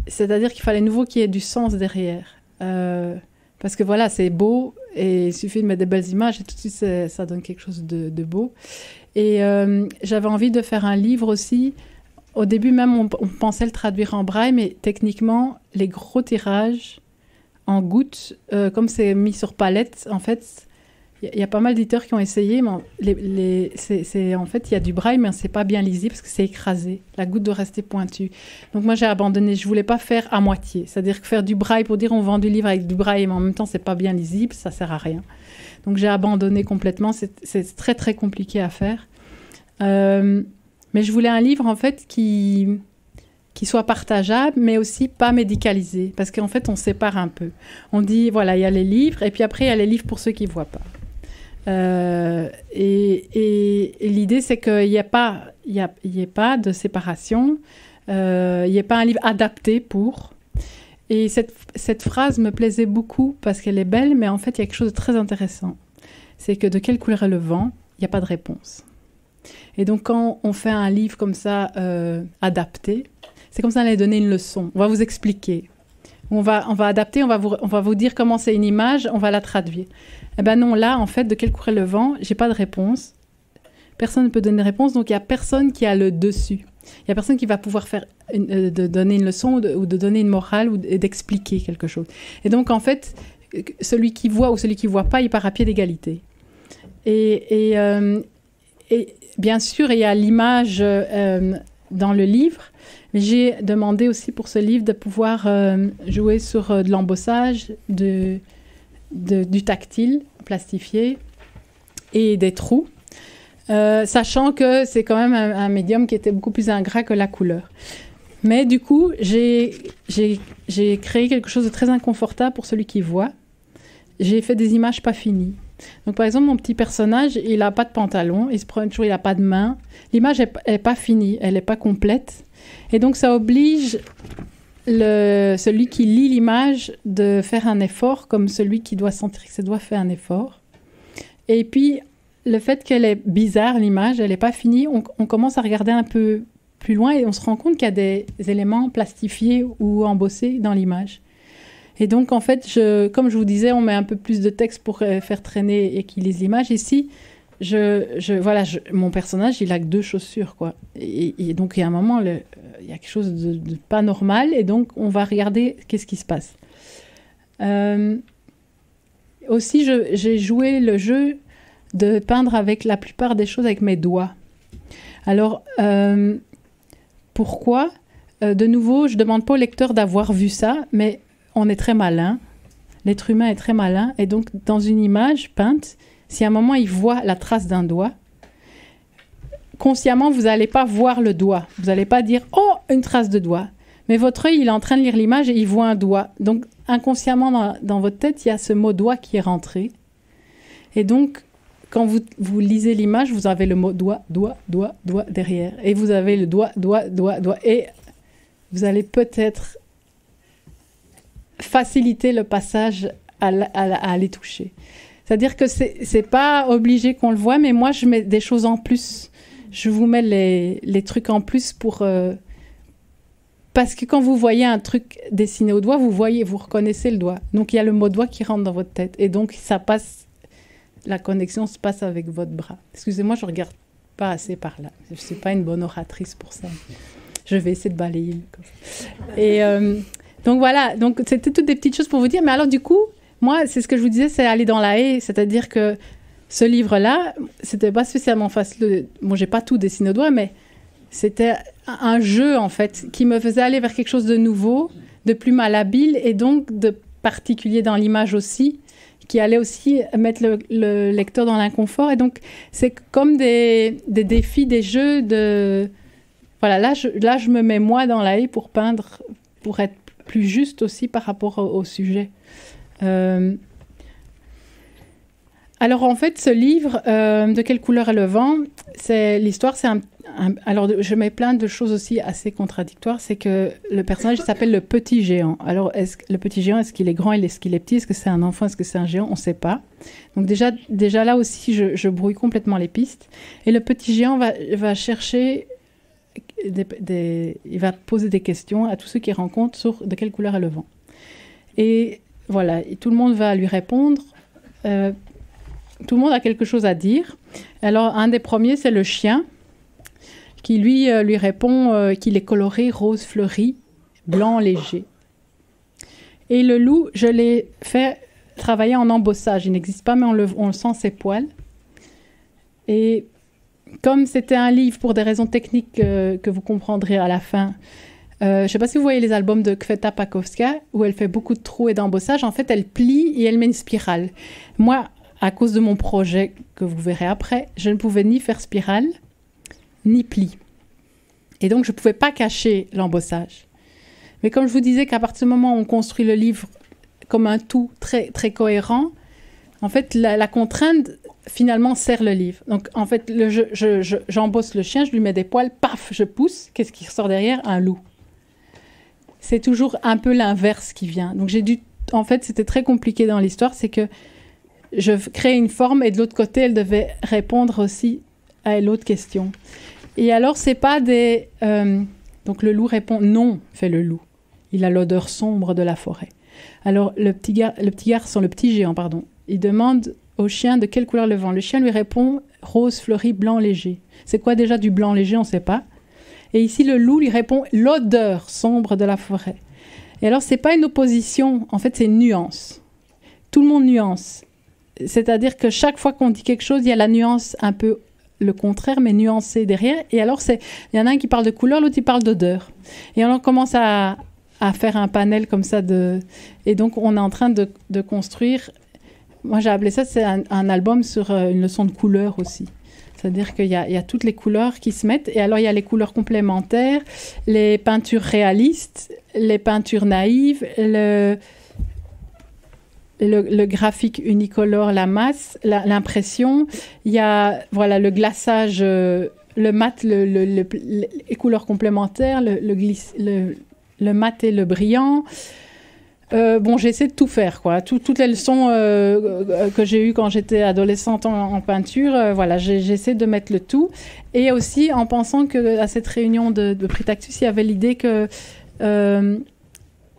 c'est-à-dire qu'il fallait nouveau qu'il y ait du sens derrière. Parce que voilà, c'est beau et il suffit de mettre des belles images et tout de suite ça donne quelque chose de beau. Et j'avais envie de faire un livre aussi. Au début même, on pensait le traduire en braille, mais techniquement, les gros tirages en gouttes, comme c'est mis sur palette, en fait, il y a pas mal d'éditeurs qui ont essayé, mais en fait, il y a du braille, mais c'est pas bien lisible parce que c'est écrasé. La goutte doit rester pointue. Donc moi, j'ai abandonné. Je voulais pas faire à moitié. C'est-à-dire que faire du braille pour dire on vend du livre avec du braille, mais en même temps, c'est pas bien lisible, ça sert à rien. Donc j'ai abandonné complètement. C'est très, très compliqué à faire. Mais je voulais un livre, en fait, qui soit partageable, mais aussi pas médicalisé. Parce qu'en fait, on sépare un peu. On dit, voilà, il y a les livres, et puis après, il y a les livres pour ceux qui ne voient pas. Et l'idée, c'est qu'il n'y ait pas de séparation, il n'y ait pas un livre adapté pour. Et cette phrase me plaisait beaucoup parce qu'elle est belle, mais en fait, il y a quelque chose de très intéressant. C'est que de quelle couleur est le vent, il n'y a pas de réponse. Et donc, quand on fait un livre comme ça, adapté, c'est comme ça qu'on allait donner une leçon. On va vous expliquer. On va adapter, on va vous dire comment c'est une image, on va la traduire. Eh bien non, là, en fait, de quel couleur est le vent, j'ai pas de réponse. Personne ne peut donner de réponse, donc il n'y a personne qui a le dessus. Il n'y a personne qui va pouvoir de donner une leçon ou de donner une morale ou d'expliquer quelque chose. Et donc, en fait, celui qui voit ou celui qui ne voit pas, il part à pied d'égalité. Et bien sûr, il y a l'image dans le livre. J'ai demandé aussi pour ce livre de pouvoir jouer sur de l'embossage, du tactile plastifié et des trous, sachant que c'est quand même un médium qui était beaucoup plus ingrat que la couleur. Mais du coup, j'ai créé quelque chose de très inconfortable pour celui qui voit. J'ai fait des images pas finies. Donc, par exemple, mon petit personnage, il n'a pas de pantalon, il se promène toujours, il n'a pas de main. L'image n'est pas finie, elle n'est pas complète. Et donc, ça oblige celui qui lit l'image de faire un effort, comme celui qui doit sentir que ses doigts fait un effort. Et puis, le fait qu'elle est bizarre, l'image, elle n'est pas finie, on commence à regarder un peu plus loin et on se rend compte qu'il y a des éléments plastifiés ou embossés dans l'image. Et donc, en fait, comme je vous disais, on met un peu plus de texte pour faire traîner et qu'il lise l'image. Ici, mon personnage, il a que 2 chaussures, quoi. Et donc, il y a un moment, il y a quelque chose de pas normal. Et donc, on va regarder qu'est-ce qui se passe. Aussi, j'ai joué le jeu de peindre avec la plupart des choses avec mes doigts. Alors, pourquoi ? De nouveau, je ne demande pas au lecteur d'avoir vu ça, mais on est très malin. L'être humain est très malin. Et donc, dans une image peinte, si à un moment, il voit la trace d'un doigt, consciemment, vous n'allez pas voir le doigt. Vous n'allez pas dire « Oh, une trace de doigt !» Mais votre œil, il est en train de lire l'image et il voit un doigt. Donc, inconsciemment, dans votre tête, il y a ce mot « doigt » qui est rentré. Et donc, quand vous lisez l'image, vous avez le mot « doigt », « doigt », « doigt », « doigt » derrière. Et vous avez le « doigt », « doigt », « doigt », « doigt ». Et vous allez peut-être faciliter le passage à aller toucher. C'est-à-dire que c'est pas obligé qu'on le voit, mais moi, je mets des choses en plus. Je vous mets les trucs en plus pour... parce que quand vous voyez un truc dessiné au doigt, vous reconnaissez le doigt. Donc, il y a le mot doigt qui rentre dans votre tête. Et donc, la connexion se passe avec votre bras. Excusez-moi, je regarde pas assez par là. Je suis pas une bonne oratrice pour ça. Je vais essayer de balayer. Et donc, voilà. Donc, c'était toutes des petites choses pour vous dire. Mais alors, du coup, moi, c'est ce que je vous disais, c'est aller dans la haie. C'est-à-dire que ce livre-là, c'était pas spécialement facile. Bon, j'ai pas tout dessiné au doigt, mais c'était un jeu, en fait, qui me faisait aller vers quelque chose de nouveau, de plus malhabile et donc de particulier dans l'image aussi, qui allait aussi mettre le lecteur dans l'inconfort. Et donc, c'est comme des défis, des jeux de... Voilà, là, je me mets moi dans la haie pour peindre, pour être plus juste aussi par rapport au sujet. Alors, en fait, ce livre, De quelle couleur est le vent, l'histoire, c'est alors, je mets plein de choses aussi assez contradictoires. C'est que le personnage s'appelle le petit géant. Alors, le petit géant, est-ce qu'il est grand, est-ce qu'il est petit, est-ce que c'est un enfant, est-ce que c'est un géant? On ne sait pas. Donc, déjà là aussi, je brouille complètement les pistes. Et le petit géant va chercher... il va poser des questions à tous ceux qu'il rencontre sur de quelle couleur est le vent. Et voilà, et tout le monde va lui répondre tout le monde a quelque chose à dire. Alors, un des premiers, c'est le chien, qui lui répond qu'il est coloré, rose fleuri, blanc léger. Et le loup, je l'ai fait travailler en embossage. Il n'existe pas, mais on le sent ses poils. Et comme c'était un livre pour des raisons techniques que vous comprendrez à la fin, je ne sais pas si vous voyez les albums de Květa Pakowska, où elle fait beaucoup de trous et d'embossage. En fait, elle plie et elle met une spirale. Moi, à cause de mon projet, que vous verrez après, je ne pouvais ni faire spirale, ni pli. Et donc, je ne pouvais pas cacher l'embossage. Mais comme je vous disais qu'à partir du moment où on construit le livre comme un tout très, très cohérent, en fait, la contrainte, finalement, sert le livre. Donc, en fait, j'embosse le chien, je lui mets des poils, paf, je pousse. Qu'est-ce qui ressort derrière? Un loup. C'est toujours un peu l'inverse qui vient. Donc, en fait, c'était très compliqué dans l'histoire, c'est que je créais une forme et de l'autre côté, elle devait répondre aussi à l'autre question. Et alors, c'est pas des... donc, le loup répond « Non », fait le loup. Il a l'odeur sombre de la forêt. Alors, le petit géant, il demande au chien de quelle couleur le vent. Le chien lui répond « Rose fleuri, blanc léger ». C'est quoi déjà du blanc léger? On ne sait pas. Et ici, le loup lui répond « L'odeur sombre de la forêt ». Et alors, ce n'est pas une opposition. En fait, c'est une nuance. Tout le monde nuance. C'est-à-dire que chaque fois qu'on dit quelque chose, il y a la nuance un peu le contraire, mais nuancée derrière. Et alors, il y en a un qui parle de couleur, l'autre, il parle d'odeur. Et on commence à faire un panel comme ça. Et donc, on est en train de construire... Moi, j'ai appelé ça, c'est un album sur une leçon de couleur aussi. C'est-à-dire qu'il y a toutes les couleurs qui se mettent. Et alors, il y a les couleurs complémentaires, les peintures réalistes, les peintures naïves, le graphique unicolore, la masse, l'impression. Il y a le glaçage, le mat, les couleurs complémentaires, le mat et le brillant. J'essaie de tout faire, quoi. Toutes les leçons que j'ai eues quand j'étais adolescente en peinture, j'essaie de mettre le tout. Et aussi, en pensant qu'à cette réunion de Prix Tactus, il y avait l'idée que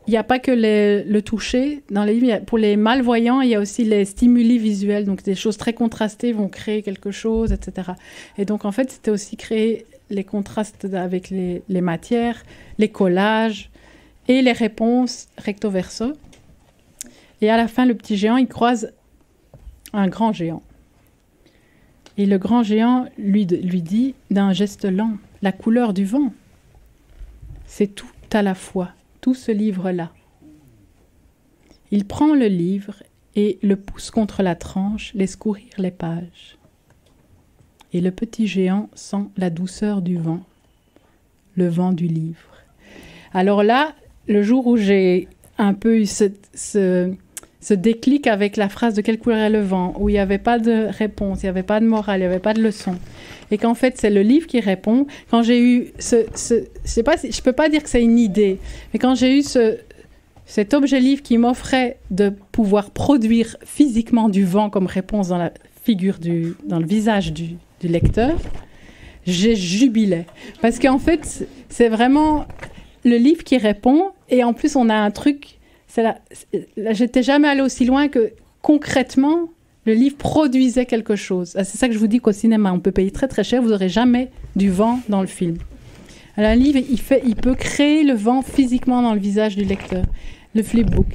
il n'y a pas que le toucher. Dans les livres, pour les malvoyants, il y a aussi les stimuli visuels. Donc, des choses très contrastées vont créer quelque chose, etc. Et donc, en fait, c'était aussi créer les contrastes avec les matières, les collages, et les réponses recto verso. Et à la fin, le petit géant, il croise un grand géant. Et le grand géant lui dit d'un geste lent, la couleur du vent, c'est tout à la fois, tout ce livre-là. Il prend le livre et le pousse contre la tranche, laisse courir les pages. Et le petit géant sent la douceur du vent, le vent du livre. Alors là, le jour où j'ai un peu eu ce déclic avec la phrase de quelle couleur est le vent, où il n'y avait pas de réponse, il n'y avait pas de morale, il n'y avait pas de leçon, et qu'en fait c'est le livre qui répond, quand j'ai eu je ne peux pas dire que c'est une idée, mais quand j'ai eu cet objet livre qui m'offrait de pouvoir produire physiquement du vent comme réponse dans la figure dans le visage du lecteur, j'ai jubilé. Parce qu'en fait, c'est vraiment le livre qui répond, et en plus on a un truc, j'étais jamais allée aussi loin que concrètement le livre produisait quelque chose. C'est ça que je vous dis qu'au cinéma on peut payer très très cher, vous n'aurez jamais du vent dans le film. Alors un livre, il peut créer le vent physiquement dans le visage du lecteur, le flipbook.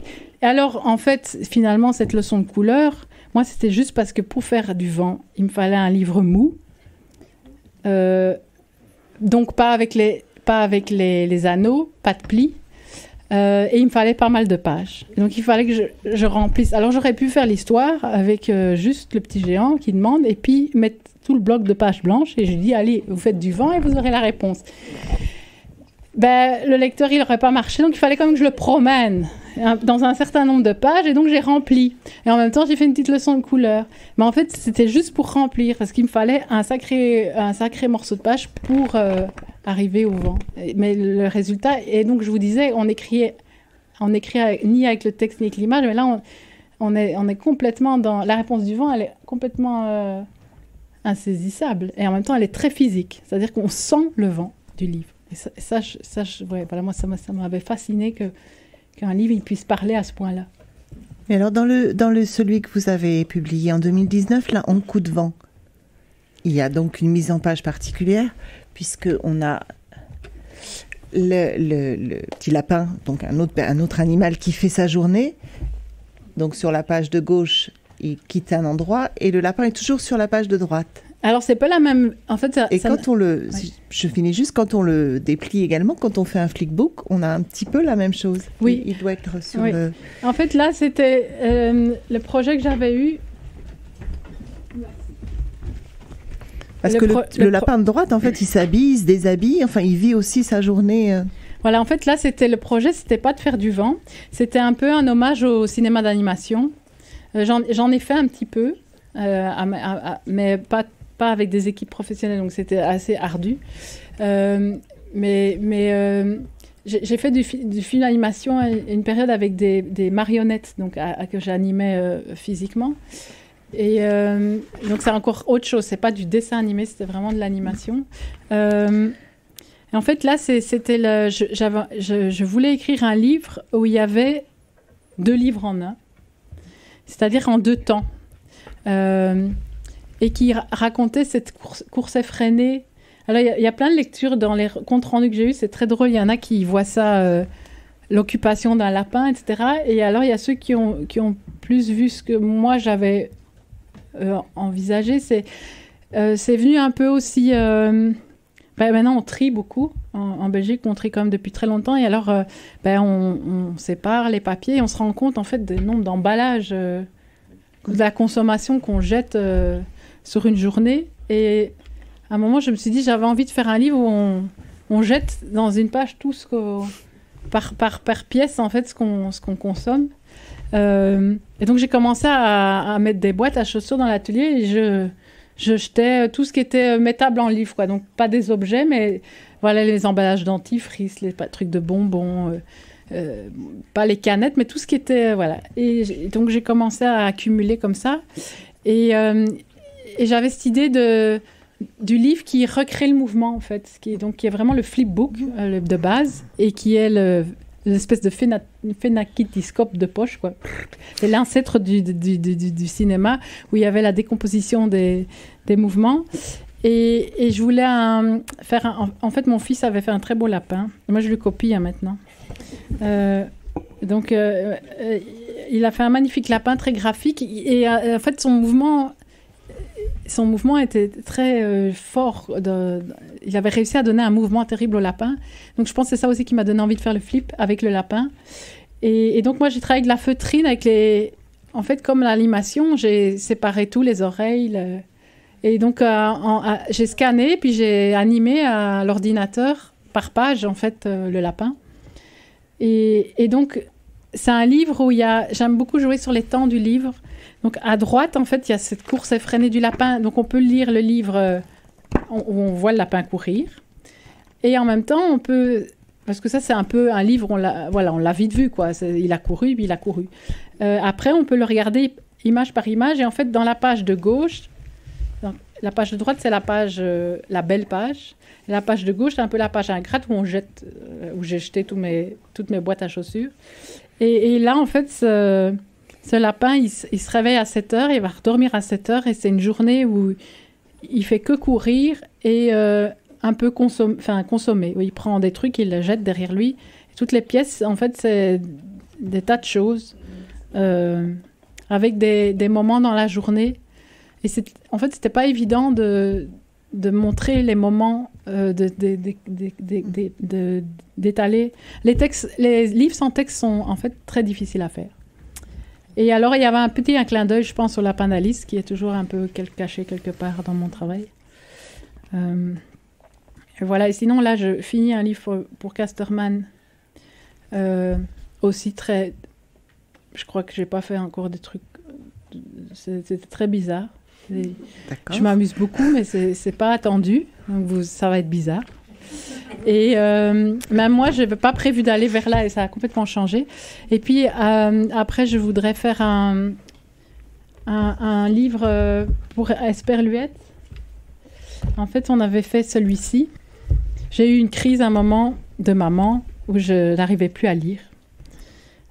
Et alors en fait finalement cette leçon de couleur, moi c'était juste parce que pour faire du vent il me fallait un livre mou, donc pas avec les anneaux, pas de plis, et il me fallait pas mal de pages. Donc il fallait que je remplisse. Alors j'aurais pu faire l'histoire avec juste le petit géant qui demande, et puis mettre tout le bloc de pages blanches, et je dis allez, vous faites du vent et vous aurez la réponse. Le lecteur, il n'aurait pas marché, donc il fallait quand même que je le promène dans un certain nombre de pages, et donc j'ai rempli. Et en même temps, j'ai fait une petite leçon de couleur. Mais en fait, c'était juste pour remplir, parce qu'il me fallait un sacré morceau de page pour arriver au vent. Mais le résultat, et donc je vous disais, on écrit ni avec le texte ni avec l'image, mais là, on est complètement dans... La réponse du vent, elle est complètement insaisissable. Et en même temps, elle est très physique. C'est-à-dire qu'on sent le vent du livre. Et moi, ça m'avait fasciné qu'un livre il puisse parler à ce point-là. Et alors, celui que vous avez publié en 2019, là, En coup de vent, il y a donc une mise en page particulière, puisqu'on a le petit lapin, donc un autre animal qui fait sa journée. Donc, sur la page de gauche, il quitte un endroit, et le lapin est toujours sur la page de droite. Alors, c'est pas la même... En fait, je finis juste, quand on le déplie également, quand on fait un flipbook, on a un petit peu la même chose. Oui. Il doit être sur oui. le... En fait, là, c'était le projet que j'avais eu. Parce que le lapin de droite, en fait, il s'habille, il se déshabille, enfin, il vit aussi sa journée... Voilà, en fait, là, le projet, c'était pas de faire du vent. C'était un peu un hommage au cinéma d'animation. J'en ai fait un petit peu, mais pas avec des équipes professionnelles, donc c'était assez ardu. Mais j'ai fait du film d'animation à une période avec des marionnettes, donc que j'animais physiquement. Et donc c'est encore autre chose, c'est pas du dessin animé, c'était vraiment de l'animation. Et en fait là, je voulais écrire un livre où il y avait 2 livres en un, c'est-à-dire en 2 temps. Et qui racontait cette course effrénée. Alors, il y a plein de lectures dans les comptes rendus que j'ai eus, c'est très drôle. Il y en a qui voient ça, l'occupation d'un lapin, etc. Et alors, il y a ceux qui ont plus vu ce que moi, j'avais envisagé. C'est venu un peu aussi... maintenant, on trie beaucoup. En Belgique, on trie quand même depuis très longtemps. Et alors, on sépare les papiers et on se rend compte, en fait, du nombre d'emballages, de la consommation qu'on jette... sur une journée, et à un moment je me suis dit j'avais envie de faire un livre où on jette dans une page tout ce par pièce en fait ce qu'on consomme, et donc j'ai commencé à mettre des boîtes à chaussures dans l'atelier et je jetais tout ce qui était mettable en livre, quoi. Donc pas des objets, mais voilà, les emballages dentifrice, les trucs de bonbons, pas les canettes, mais tout ce qui était voilà. Et donc j'ai commencé à accumuler comme ça, et j'avais cette idée du livre qui recrée le mouvement, en fait, qui est vraiment le flipbook de base, et qui est l'espèce de phénakitoscope de poche, quoi. C'est l'ancêtre du cinéma, où il y avait la décomposition des mouvements. Et je voulais en fait, mon fils avait fait un très beau lapin. Moi, je lui copie maintenant. Donc, il a fait un magnifique lapin, très graphique. Et en fait, son mouvement était très fort. Il avait réussi à donner un mouvement terrible au lapin. Donc, je pense que c'est ça aussi qui m'a donné envie de faire le flip avec le lapin. Et donc, moi, j'ai travaillé avec la feutrine, en fait, comme l'animation, j'ai séparé tous les oreilles. Et donc, j'ai scanné, puis j'ai animé à l'ordinateur, par page, en fait, le lapin. Et donc, c'est un livre où j'aime beaucoup jouer sur les temps du livre. Donc, à droite, en fait, il y a cette course effrénée du lapin. Donc, on peut lire le livre où on voit le lapin courir. Et en même temps, on peut... Parce que ça, c'est un peu un livre, on l'a vite vu, quoi. Il a couru, puis il a couru. Après, on peut le regarder image par image. Et en fait, dans la page de gauche... Donc, la page de droite, c'est la page, la belle page. Et la page de gauche, c'est un peu la page ingrate où où j'ai jeté toutes mes boîtes à chaussures. Et là, en fait, ce lapin, il se réveille à 7 heures, il va redormir à 7 heures, et c'est une journée où il fait que courir et un peu consommer. Il prend des trucs, il les jette derrière lui. Et toutes les pièces, en fait, c'est des tas de choses avec des moments dans la journée. Et en fait, c'était pas évident de montrer les moments, d'étaler. Les livres sans texte sont en fait très difficiles à faire. Et alors, il y avait un clin d'œil, je pense, au lapin d'Alice, qui est toujours un peu caché quelque part dans mon travail. Et voilà. Et sinon, là, je finis un livre pour Casterman, aussi très... Je crois que j'ai pas fait encore des trucs... C'était très bizarre. Je m'amuse beaucoup, mais c'est pas attendu. Donc ça va être bizarre. Et même moi, je n'avais pas prévu d'aller vers là et ça a complètement changé. Et puis après, je voudrais faire un livre pour Esperluette. En fait, on avait fait celui-ci. J'ai eu une crise à un moment de maman où je n'arrivais plus à lire.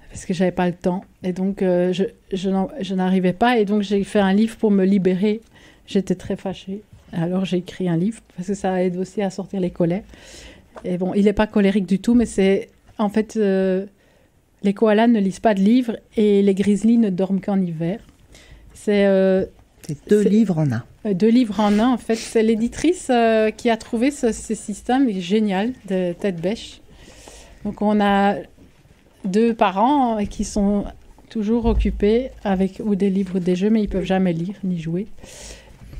parce que j'avais pas le temps. Et donc, je n'arrivais pas. Et donc, j'ai fait un livre pour me libérer. J'étais très fâchée. Alors, j'ai écrit un livre, parce que ça aide aussi à sortir les colères. Et bon, il n'est pas colérique du tout, mais c'est... En fait, les koalas ne lisent pas de livres et les grizzlies ne dorment qu'en hiver. C'est 2 livres en un. 2 livres en un, en fait. C'est l'éditrice qui a trouvé ce système génial de tête bêche. Donc, on a 2 parents qui sont toujours occupés avec ou des livres ou des jeux, mais ils ne peuvent jamais lire ni jouer.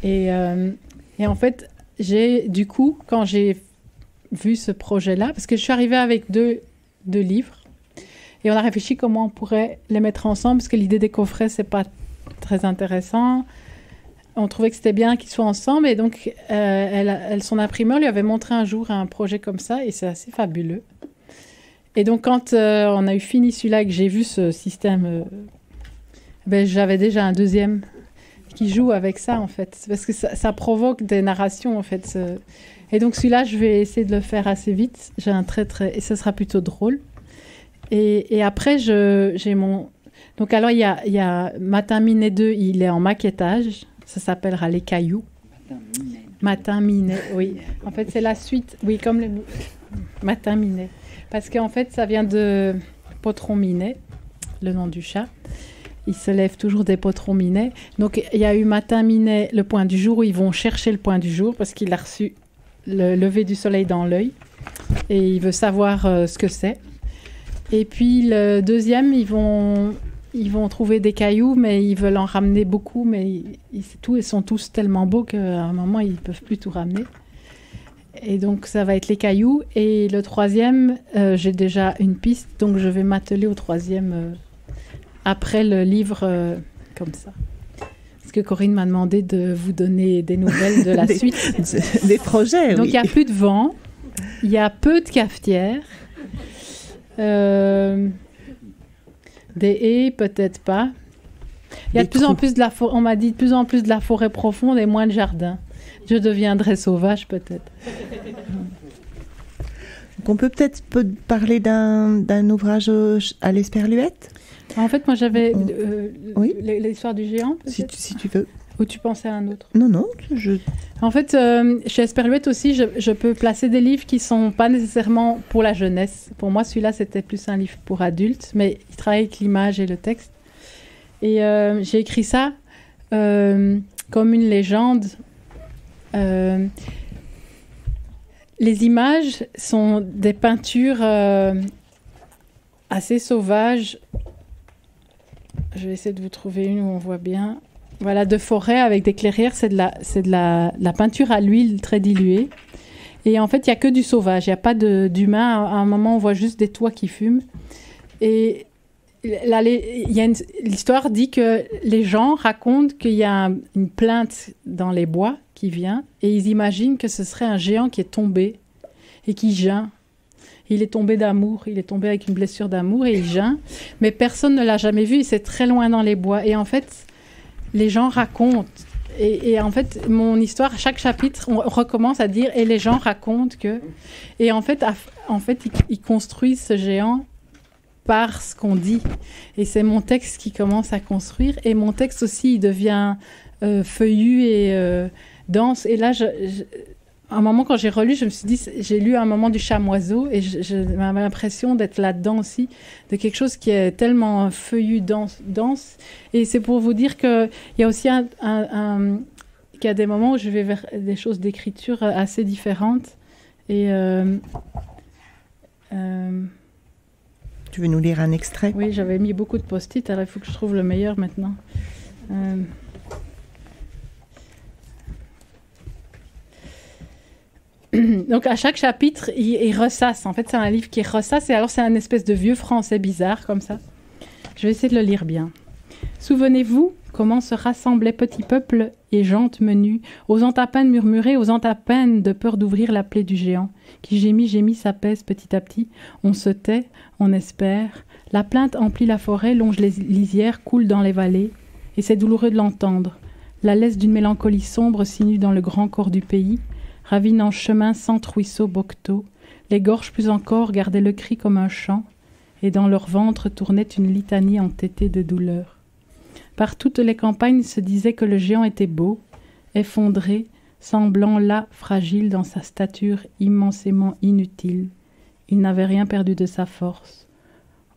Et en fait, du coup, quand j'ai vu ce projet-là, parce que je suis arrivée avec deux livres, et on a réfléchi comment on pourrait les mettre ensemble, parce que l'idée des coffrets, c'est pas très intéressant. On trouvait que c'était bien qu'ils soient ensemble, et donc son imprimeur lui avait montré un jour un projet comme ça, et c'est assez fabuleux. Et donc quand on a eu fini celui-là et que j'ai vu ce système, j'avais déjà un deuxième qui joue avec ça, en fait, parce que ça provoque des narrations, en fait. Et donc celui-là, je vais essayer de le faire assez vite. J'ai un et ça sera plutôt drôle. Et après, j'ai mon... Donc alors, il y a Matin Minet 2, il est en maquettage. Ça s'appellera Les Cailloux. Matin Minet, oui. En fait, c'est la suite. Oui, comme le Matin Minet. Parce qu'en fait, ça vient de Potron Minet, le nom du chat. Il se lève toujours des potrons Minet. Donc, il y a eu Matin Minet, le point du jour, où ils vont chercher le point du jour parce qu'il a reçu le lever du soleil dans l'œil et il veut savoir ce que c'est. Et puis, le deuxième, ils vont trouver des cailloux, mais ils veulent en ramener beaucoup, mais ils sont tous tellement beaux qu'à un moment, ils ne peuvent plus tout ramener. Et donc, ça va être les cailloux. Et le troisième, j'ai déjà une piste, donc je vais m'atteler au troisième après le livre comme ça. Parce que Corinne m'a demandé de vous donner des nouvelles de la suite. Des projets, donc, oui. il n'y a plus de vent, il y a peu de cafetières, des haies, peut-être pas. Il y a de plus en plus de on m'a dit de plus en plus de la forêt profonde et moins de jardin. Je deviendrai sauvage, peut-être. Donc on peut peut-être parler d'un ouvrage à l'Esperluette. En fait, moi, j'avais oui. l'histoire du géant, peut-être. Si tu veux. Ou tu pensais à un autre? Non. En fait, chez Esperluette aussi, je peux placer des livres qui ne sont pas nécessairement pour la jeunesse. Pour moi, celui-là, c'était plus un livre pour adultes, mais il travaille avec l'image et le texte. Et j'ai écrit ça comme une légende. Les images sont des peintures assez sauvages. Je vais essayer de vous trouver une où on voit bien. Voilà, de forêt avec des clairières, c'est de la peinture à l'huile très diluée. Et en fait, il n'y a que du sauvage, il n'y a pas d'humain. À un moment, on voit juste des toits qui fument. Et l'histoire dit que les gens racontent qu'il y a une plainte dans les bois qui vient, et ils imaginent que ce serait un géant qui est tombé et qui geint. Il est tombé d'amour, il est tombé avec une blessure d'amour et il geint. Mais personne ne l'a jamais vu, c'est très loin dans les bois. Et en fait, les gens racontent. Et en fait, mon histoire, chaque chapitre, on recommence à dire « et les gens racontent que… » Et en fait, ils construisent ce géant par ce qu'on dit. Et c'est mon texte qui commence à construire. Et mon texte aussi, il devient feuillu et dense. Et là, à un moment, quand j'ai relu, je me suis dit, j'ai lu à un moment du Chamoiseau et j'avais l'impression d'être là-dedans aussi, de quelque chose qui est tellement feuillu, dense. Et c'est pour vous dire qu'il y a aussi qu'il y a des moments où je vais vers des choses d'écriture assez différentes. Et tu veux nous lire un extrait? Oui, j'avais mis beaucoup de post-it, alors il faut que je trouve le meilleur maintenant. Donc, à chaque chapitre, il ressasse. En fait, c'est un livre qui ressasse. Et alors, c'est un espèce de vieux français bizarre, comme ça. Je vais essayer de le lire bien. Souvenez-vous comment se rassemblaient petits peuples et gentes menues, osant à peine murmurer, osant à peine de peur d'ouvrir la plaie du géant, qui gémit, s'apaise petit à petit. On se tait, on espère. La plainte emplit la forêt, longe les lisières, coule dans les vallées. Et c'est douloureux de l'entendre. La laisse d'une mélancolie sombre sinue dans le grand corps du pays. Ravine en chemin sans ruisseau bocteau, les gorges plus encore gardaient le cri comme un chant, et dans leur ventre tournait une litanie entêtée de douleur. Par toutes les campagnes se disait que le géant était beau, effondré, semblant là fragile dans sa stature immensément inutile. Il n'avait rien perdu de sa force.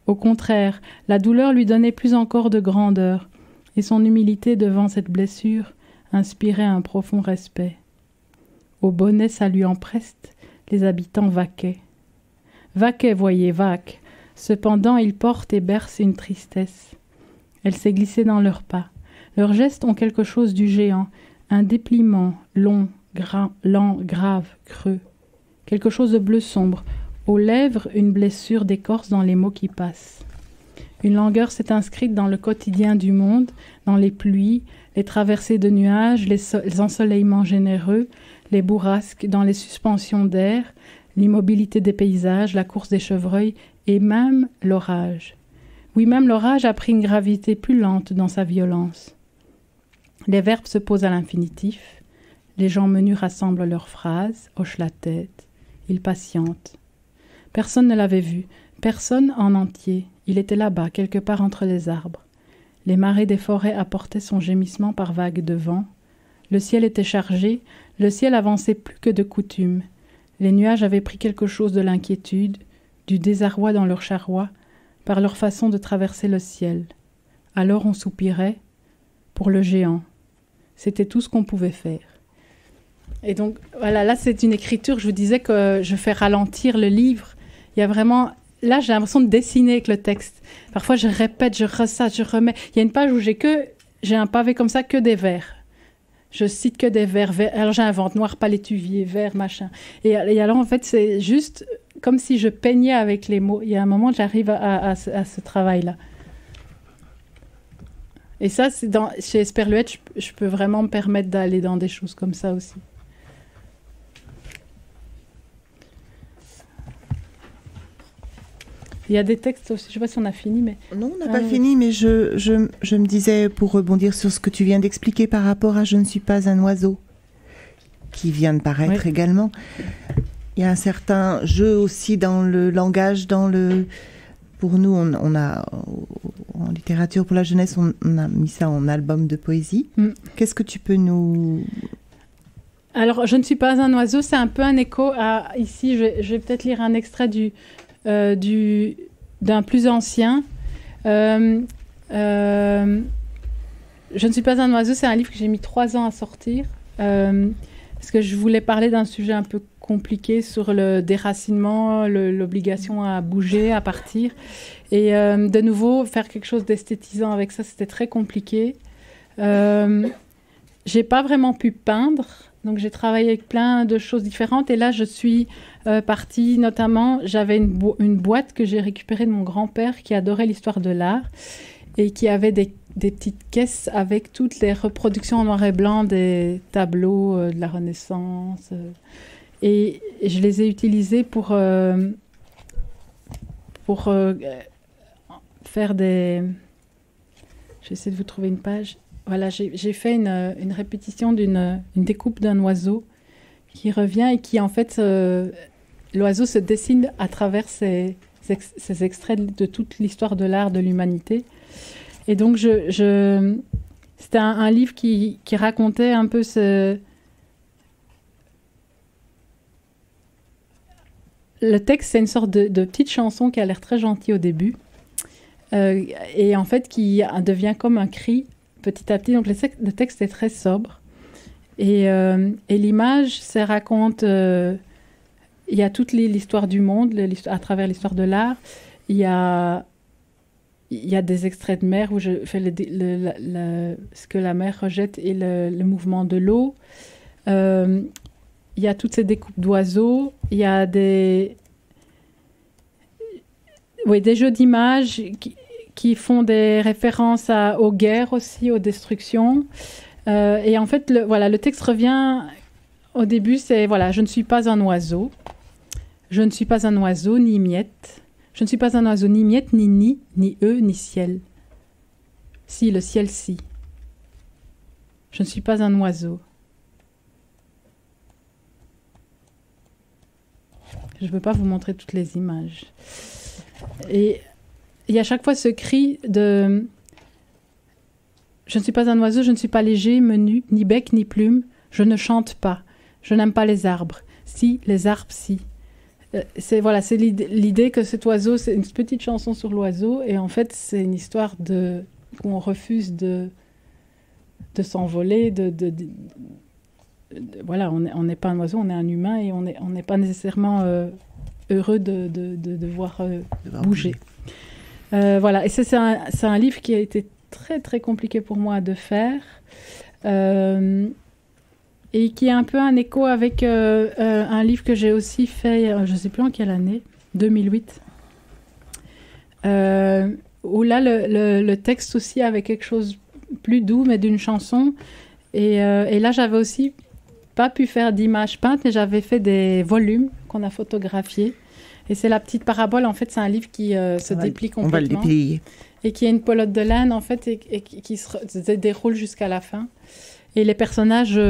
Au contraire, la douleur lui donnait plus encore de grandeur, et son humilité devant cette blessure inspirait un profond respect. Au bonnet saluant preste, les habitants vaquaient. Vaquaient, voyez, vaquent. Cependant, ils portent et bercent une tristesse. Elle s'est glissée dans leurs pas. Leurs gestes ont quelque chose du géant, un dépliement long, lent, grave, creux. Quelque chose de bleu sombre. Aux lèvres, une blessure d'écorce dans les mots qui passent. Une langueur s'est inscrite dans le quotidien du monde, dans les pluies, les traversées de nuages, les ensoleillements généreux, les bourrasques, dans les suspensions d'air, l'immobilité des paysages, la course des chevreuils et même l'orage. Oui, même l'orage a pris une gravité plus lente dans sa violence. Les verbes se posent à l'infinitif, les gens menus rassemblent leurs phrases, hochent la tête, ils patientent. Personne ne l'avait vu, personne en entier. Il était là-bas, quelque part entre les arbres. Les marées des forêts apportaient son gémissement par vagues de vent. Le ciel était chargé, le ciel avançait plus que de coutume. Les nuages avaient pris quelque chose de l'inquiétude, du désarroi dans leur charroi, par leur façon de traverser le ciel. Alors on soupirait pour le géant. C'était tout ce qu'on pouvait faire. Et donc, voilà, là c'est une écriture, je vous disais que je fais ralentir le livre. Il y a vraiment... Là, j'ai l'impression de dessiner avec le texte. Parfois, je répète, je ressasse, je remets. Il y a une page où j'ai un pavé comme ça, que des vers. Je cite que des vers. Alors, j'invente noir palétuvier, vert, machin. Et alors, en fait, c'est juste comme si je peignais avec les mots. Il y a un moment, j'arrive à ce travail-là. Et ça, chez Esperluette, je peux vraiment me permettre d'aller dans des choses comme ça aussi. Il y a des textes aussi, je ne sais pas si on a fini, mais... Non, on n'a pas fini, mais je me disais, pour rebondir sur ce que tu viens d'expliquer par rapport à « Je ne suis pas un oiseau », qui vient de paraître également. Il y a un certain jeu aussi dans le langage, Pour nous, on a, en littérature pour la jeunesse, on a mis ça en album de poésie. Qu'est-ce que tu peux nous... Alors, « Je ne suis pas un oiseau », c'est un peu un écho à... Ici, je vais peut-être lire un extrait d'un plus ancien. Je ne suis pas un oiseau, c'est un livre que j'ai mis 3 ans à sortir parce que je voulais parler d'un sujet un peu compliqué sur le déracinement, l'obligation à bouger, à partir, et de nouveau faire quelque chose d'esthétisant avec ça, c'était très compliqué. J'ai pas vraiment pu peindre, donc j'ai travaillé avec plein de choses différentes, et là je suis partie, notamment, j'avais une boîte que j'ai récupérée de mon grand-père qui adorait l'histoire de l'art et qui avait des petites caisses avec toutes les reproductions en noir et blanc des tableaux de la Renaissance. Et je les ai utilisées pour faire des... J'essaie de vous trouver une page. Voilà, j'ai fait une répétition d'une découpe d'un oiseau qui revient et qui, en fait, l'oiseau se dessine à travers ces extraits de toute l'histoire de l'art de l'humanité. Et donc, c'était un livre qui racontait un peu Le texte, c'est une sorte de petite chanson qui a l'air très gentille au début, et en fait, qui devient comme un cri petit à petit. Donc, le texte est très sobre. Et l'image, ça raconte... il y a toute l'histoire du monde, à travers l'histoire de l'art. Il y a des extraits de mer où je fais ce que la mer rejette et le mouvement de l'eau. Il y a toutes ces découpes d'oiseaux. Il y a des jeux d'images qui font des références aux guerres aussi, aux destructions. Et en fait, le texte revient au début, c'est je ne suis pas un oiseau. Je ne suis pas un oiseau, ni miette. Je ne suis pas un oiseau, ni miette, ni nid, ni eux, ni ciel. Si, le ciel, si. Je ne suis pas un oiseau. Je ne peux pas vous montrer toutes les images. Et il y a à chaque fois ce cri de « Je ne suis pas un oiseau, je ne suis pas léger, menu, ni bec, ni plume. Je ne chante pas. Je n'aime pas les arbres. Si, les arbres, si. » C'est l'idée que cet oiseau, c'est une petite chanson sur l'oiseau, et en fait, c'est une histoire où on refuse de s'envoler, voilà, on n'est pas un oiseau, on est un humain, et on n'est pas nécessairement heureux de devoir bouger. Voilà, et ça, c'est un livre qui a été très, très compliqué pour moi de faire, et qui est un peu un écho avec un livre que j'ai aussi fait, je ne sais plus en quelle année, 2008, où là, le texte aussi avait quelque chose plus doux, mais d'une chanson. Et là, j'avais aussi pas pu faire d'images peintes, mais j'avais fait des volumes qu'on a photographiés. Et c'est la petite parabole. En fait, c'est un livre qui se déplie complètement. On va le déplier. Et qui est une pelote de laine, en fait, et qui se déroule jusqu'à la fin. Et les personnages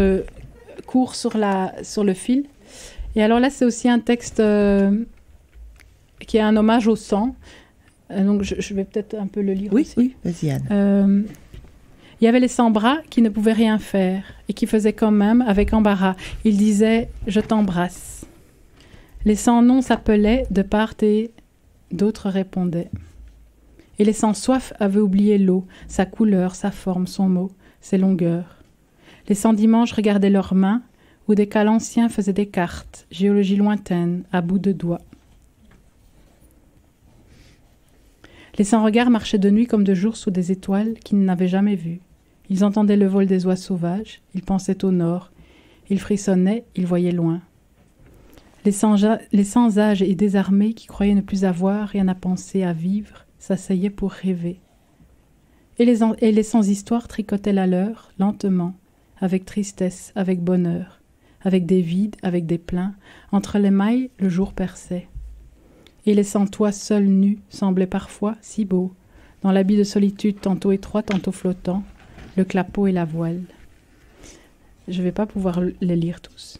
courent sur le fil. Et alors là, c'est aussi un texte qui est un hommage au sang. Donc, je vais peut-être un peu le lire aussi. Oui, vas-y, Anne. Il y avait les sans-bras qui ne pouvaient rien faire et qui faisaient quand même avec embarras. Ils disaient « Je t'embrasse ». Les sans-noms s'appelaient de part et d'autres répondaient. Et les sans-soif avaient oublié l'eau, sa couleur, sa forme, son mot, ses longueurs. Les sans-dimanches regardaient leurs mains, où des cas anciens faisaient des cartes, géologie lointaine, à bout de doigts. Les sans-regards marchaient de nuit comme de jour sous des étoiles qu'ils n'avaient jamais vues. Ils entendaient le vol des oies sauvages, ils pensaient au nord, ils frissonnaient, ils voyaient loin. Les sans-âge et désarmés qui croyaient ne plus avoir rien à penser, à vivre, s'asseyaient pour rêver. Et les sans-histoire tricotaient la leur, lentement, avec tristesse, avec bonheur, avec des vides, avec des pleins. Entre les mailles, le jour perçait. Et les sans-toit seuls nus semblaient parfois si beaux, dans l'habit de solitude tantôt étroit, tantôt flottant, le clapot et la voile. Je ne vais pas pouvoir les lire tous.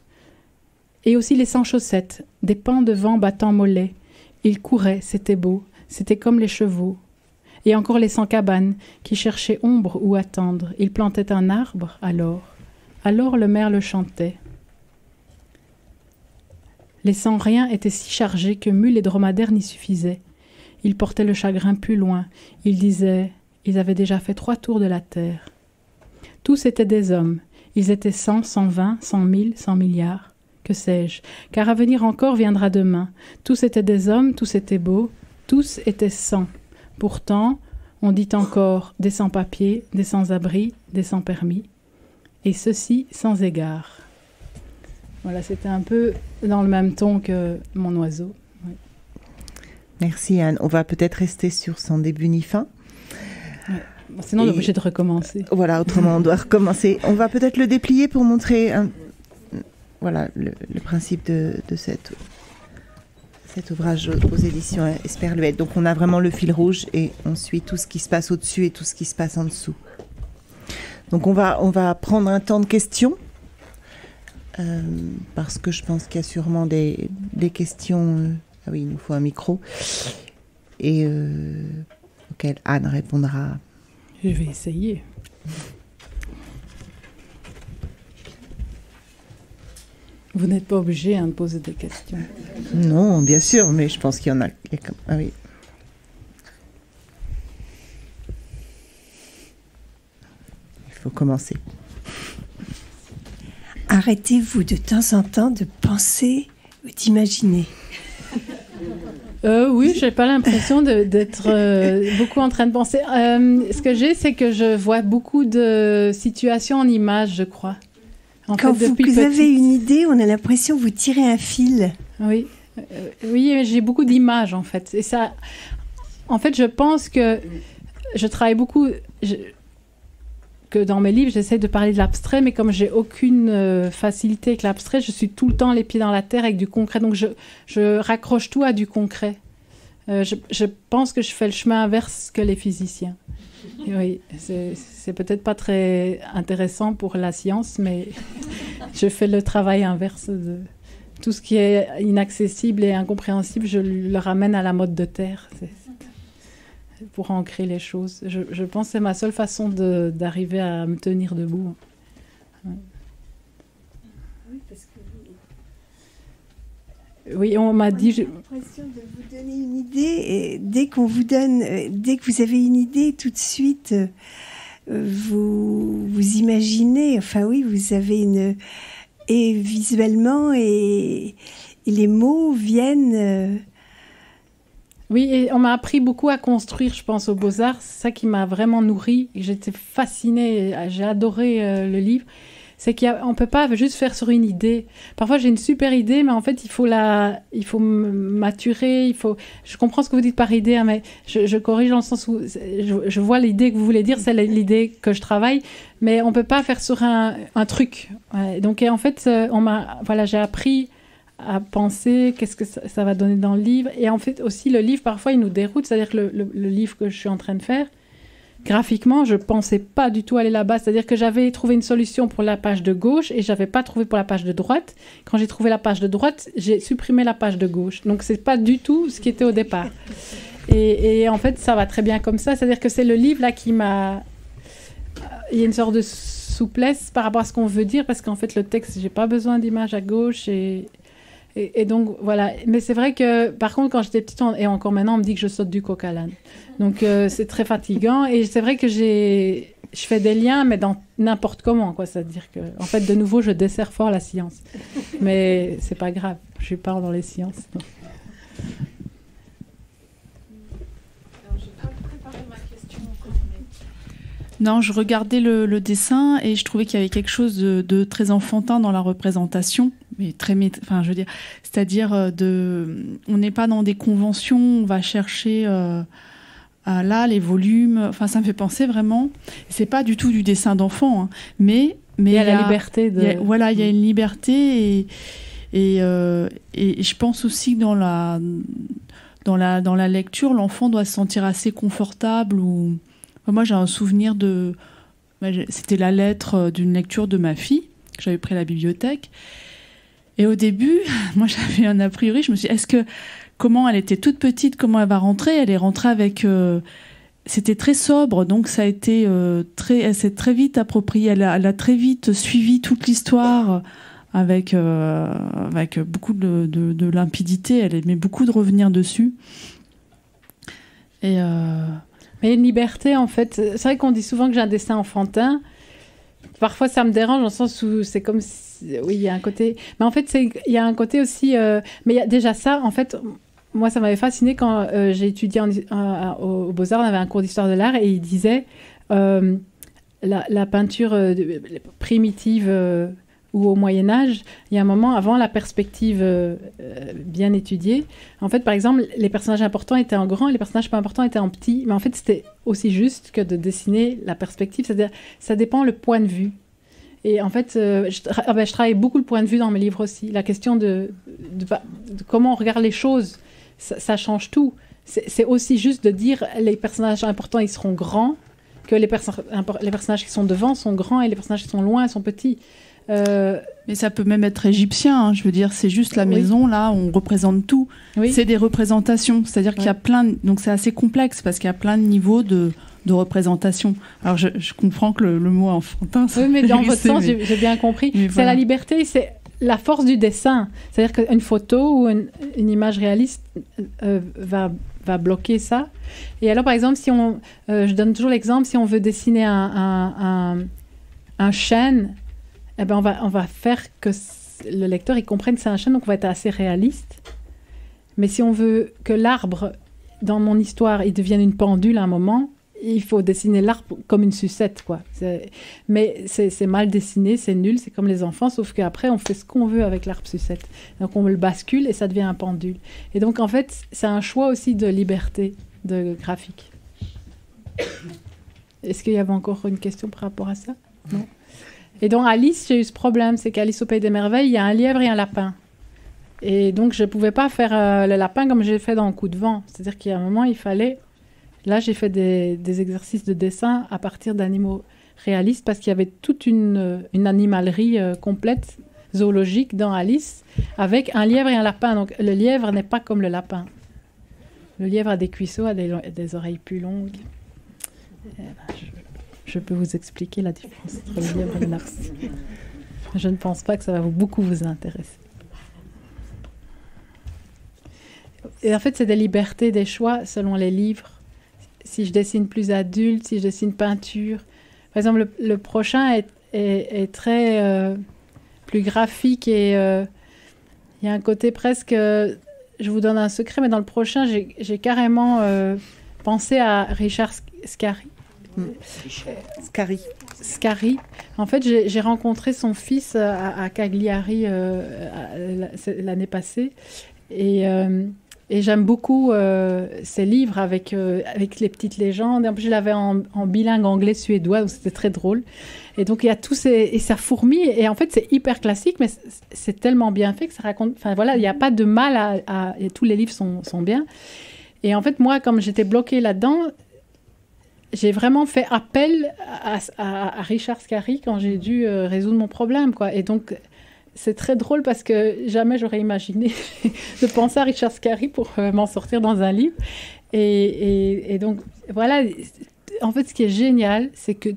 Et aussi les sans-chaussettes, des pans de vent battant mollets. Ils couraient, c'était beau, c'était comme les chevaux. Et encore les sans-cabanes, qui cherchaient ombre ou attendre. Ils plantaient un arbre, alors le merle chantait. Les sans-rien étaient si chargés que mules et dromadaires n'y suffisaient. Ils portaient le chagrin plus loin. Ils disaient, ils avaient déjà fait 3 tours de la terre. Tous étaient des hommes. Ils étaient 100, 120, 100 000, 100 milliards. Que sais-je? Car à venir encore viendra demain. Tous étaient des hommes, tous étaient beaux, tous étaient sans. Pourtant, on dit encore des sans-papiers, des sans-abri, des sans-permis. Et ceci sans égard. Voilà, c'était un peu dans le même ton que mon oiseau. Oui. Merci Anne. On va peut-être rester sur sans début ni fin. Ouais. Sinon, on est obligé de recommencer. Voilà, autrement, on doit recommencer. On va peut-être le déplier pour montrer le principe de cet ouvrage aux éditions Esperluette. Donc, on a vraiment le fil rouge et on suit tout ce qui se passe au-dessus et tout ce qui se passe en dessous. Donc, on va prendre un temps de questions parce que je pense qu'il y a sûrement des questions. Ah oui, il nous faut un micro et auquel Anne répondra. Je vais essayer. Vous n'êtes pas obligé de poser des questions. Non, bien sûr, mais je pense qu'il y en a. Ah oui. Il faut commencer. Arrêtez-vous de temps en temps de penser ou d'imaginer? Oui, j'ai pas l'impression d'être beaucoup en train de penser. Ce que j'ai, c'est que je vois beaucoup de situations en images, je crois. Quand vous avez une idée, on a l'impression que vous tirez un fil. Oui, oui, j'ai beaucoup d'images en fait. Et ça, en fait, je pense que je travaille beaucoup. Que dans mes livres, j'essaie de parler de l'abstrait, mais comme j'ai aucune facilité avec l'abstrait, je suis tout le temps les pieds dans la terre avec du concret. Donc je raccroche tout à du concret. Je pense que je fais le chemin inverse que les physiciens. Et oui, c'est peut-être pas très intéressant pour la science, mais je fais le travail inverse de tout ce qui est inaccessible et incompréhensible. Je le ramène à la mode de terre. pour ancrer les choses. Je pense que c'est ma seule façon d'arriver à me tenir debout. Ouais. Oui, parce que oui, on m'a dit... J'ai l'impression de vous donner une idée, et dès que vous avez une idée, tout de suite, vous imaginez, enfin oui, vous avez et visuellement, et les mots viennent... Oui, et on m'a appris beaucoup à construire, je pense, aux Beaux-Arts. C'est ça qui m'a vraiment nourrie. J'étais fascinée, j'ai adoré le livre. C'est qu'on ne peut pas juste faire sur une idée. Parfois, j'ai une super idée, mais en fait, il faut maturer. Je comprends ce que vous dites par idée, hein, mais je corrige dans le sens où je vois l'idée que vous voulez dire, c'est l'idée que je travaille, mais on ne peut pas faire sur un truc. Ouais. Donc, en fait, j'ai appris à penser qu'est-ce que ça va donner dans le livre. Et en fait, aussi, le livre, parfois, il nous déroute. C'est-à-dire que le livre que je suis en train de faire, graphiquement, je ne pensais pas du tout aller là-bas. C'est-à-dire que j'avais trouvé une solution pour la page de gauche et je n'avais pas trouvé pour la page de droite. Quand j'ai trouvé la page de droite, j'ai supprimé la page de gauche. Donc, ce n'est pas du tout ce qui était au départ. Et en fait, ça va très bien comme ça. C'est-à-dire que c'est le livre là qui m'a... Il y a une sorte de souplesse par rapport à ce qu'on veut dire, parce qu'en fait, le texte, je n'ai pas besoin d'image à gauche et donc, voilà. Mais c'est vrai que, par contre, quand j'étais petite, et encore maintenant, on me dit que je saute du coq à l'âne. Donc, c'est très fatigant. Et c'est vrai que je fais des liens, mais dans n'importe comment, quoi. C'est-à-dire que, en fait, de nouveau, je desserre fort la science. Mais c'est pas grave. Je suis pas dans les sciences. Donc. Alors, je n'ai pas préparé ma question encore, mais... Non, je regardais le dessin et je trouvais qu'il y avait quelque chose de très enfantin dans la représentation. Mais enfin, je veux dire, c'est-à-dire on n'est pas dans des conventions, on va chercher là les volumes. Enfin, ça me fait penser vraiment. C'est pas du tout du dessin d'enfant, hein, mais il y a la liberté de. Il y a une liberté et je pense aussi que dans la lecture, l'enfant doit se sentir assez confortable. Moi, j'ai un souvenir c'était la lettre d'une lecture de ma fille que j'avais pris à la bibliothèque. Et au début, moi, j'avais un a priori. Je me suis dit, comment elle était toute petite, comment elle va rentrer ? Elle est rentrée avec... c'était très sobre, donc ça a été elle s'est très vite appropriée. Elle a très vite suivi toute l'histoire avec beaucoup de limpidité. Elle aimait beaucoup de revenir dessus. Mais une liberté, en fait. C'est vrai qu'on dit souvent que j'ai un dessin enfantin. Parfois, ça me dérange dans le sens où c'est comme si... Oui, il y a un côté... Mais en fait, il y a un côté aussi... Mais il y a déjà ça, en fait... Moi, ça m'avait fasciné quand j'ai étudié au Beaux-Arts. On avait un cours d'histoire de l'art et il disait la peinture primitive ou au Moyen-Âge, il y a un moment avant la perspective bien étudiée. En fait, par exemple, les personnages importants étaient en grand et les personnages pas importants étaient en petit. Mais en fait, c'était aussi juste que de dessiner la perspective. C'est-à-dire, ça dépend le point de vue. Et en fait, je travaille beaucoup le point de vue dans mes livres aussi. La question de comment on regarde les choses, ça change tout. C'est aussi juste de dire les personnages importants, ils seront grands, que les personnages qui sont devant sont grands et les personnages qui sont loin sont petits. Mais ça peut même être égyptien, hein. Je veux dire, c'est juste la maison, là, on représente tout. Oui. C'est des représentations, c'est-à-dire qu'il y a donc c'est assez complexe parce qu'il y a plein de niveaux de représentation. Alors, je comprends que le mot enfantin... Oui, mais dans votre sens, j'ai bien compris. C'est voilà. La liberté, c'est la force du dessin. C'est-à-dire qu'une photo ou une image réaliste va bloquer ça. Et alors, par exemple, si je donne toujours l'exemple, si on veut dessiner un chêne, eh ben on va faire que le lecteur il comprenne que c'est un chêne, donc on va être assez réaliste. Mais si on veut que l'arbre, dans mon histoire, il devienne une pendule à un moment, il faut dessiner l'arbre comme une sucette, quoi. Mais c'est mal dessiné, c'est nul, c'est comme les enfants, sauf qu'après, on fait ce qu'on veut avec l'arbre sucette. Donc, on le bascule et ça devient un pendule. Et donc, en fait, c'est un choix aussi de liberté de graphique. Est-ce qu'il y avait encore une question par rapport à ça ? Non. Et donc, Alice, j'ai eu ce problème, c'est qu'Alice au Pays des Merveilles, il y a un lièvre et un lapin. Et donc, je ne pouvais pas faire le lapin comme j'ai fait dans Coup de vent. C'est-à-dire qu'il y a un moment, il fallait... Là, j'ai fait des exercices de dessin à partir d'animaux réalistes parce qu'il y avait toute une animalerie complète, zoologique, dans Alice, avec un lièvre et un lapin. Donc, le lièvre n'est pas comme le lapin. Le lièvre a des cuisseaux, a des oreilles plus longues. Je peux vous expliquer la différence entre le lièvre et le narcisse. Je ne pense pas que ça va beaucoup vous intéresser. Et en fait, c'est des libertés, des choix selon les livres. Si je dessine plus adulte, si je dessine peinture. Par exemple, le prochain est très plus graphique et il y a un côté presque... je vous donne un secret, mais dans le prochain, j'ai carrément pensé à Richard Scarry. Scarry. En fait, j'ai rencontré son fils à Cagliari l'année passée et j'aime beaucoup ses livres avec les petites légendes. En plus, je l'avais en bilingue anglais-suédois, donc c'était très drôle. Et donc, il y a tous et ça fourmille. Et en fait, c'est hyper classique, mais c'est tellement bien fait que ça raconte... Enfin, voilà, il n'y a pas de mal et tous les livres sont bien. Et en fait, moi, comme j'étais bloquée là-dedans, j'ai vraiment fait appel à Richard Scarry quand j'ai dû résoudre mon problème, quoi. Et donc... C'est très drôle parce que jamais j'aurais imaginé de penser à Richard Scarry pour m'en sortir dans un livre. Et donc, voilà. En fait, ce qui est génial, c'est que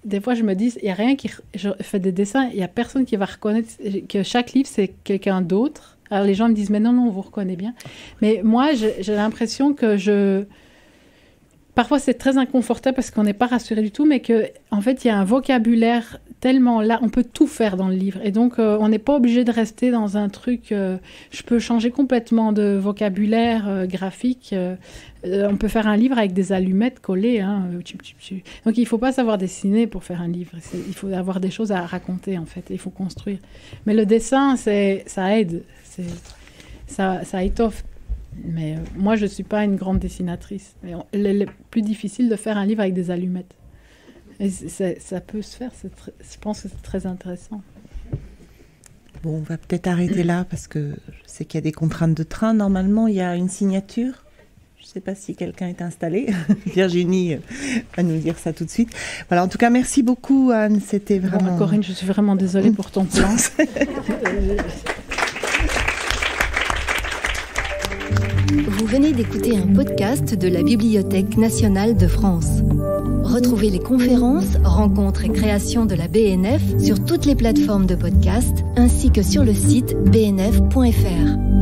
des fois, je me dis, il n'y a rien qui... Je fais des dessins, il n'y a personne qui va reconnaître que chaque livre, c'est quelqu'un d'autre. Alors, les gens me disent, mais non, on vous reconnaît bien. Mais moi, j'ai l'impression que Parfois, c'est très inconfortable parce qu'on n'est pas rassuré du tout, mais qu'en fait, il y a un vocabulaire tellement là, on peut tout faire dans le livre. Et donc, on n'est pas obligé de rester dans un truc... je peux changer complètement de vocabulaire graphique. On peut faire un livre avec des allumettes collées. Hein, donc, il ne faut pas savoir dessiner pour faire un livre. Il faut avoir des choses à raconter, en fait. Il faut construire. Mais le dessin, ça aide. Ça étoffe. Mais moi, je ne suis pas une grande dessinatrice. Le plus difficile de faire un livre avec des allumettes. Et ça peut se faire. Je pense que c'est très intéressant. Bon, on va peut-être arrêter là parce que je sais qu'il y a des contraintes de train. Normalement, il y a une signature. Je ne sais pas si quelqu'un est installé. Virginie va nous dire ça tout de suite. Voilà, en tout cas, merci beaucoup, Anne. C'était vraiment... Bon, Corinne, je suis vraiment désolée pour ton plan. Vous venez d'écouter un podcast de la Bibliothèque nationale de France. Retrouvez les conférences, rencontres et créations de la BNF sur toutes les plateformes de podcast ainsi que sur le site bnf.fr.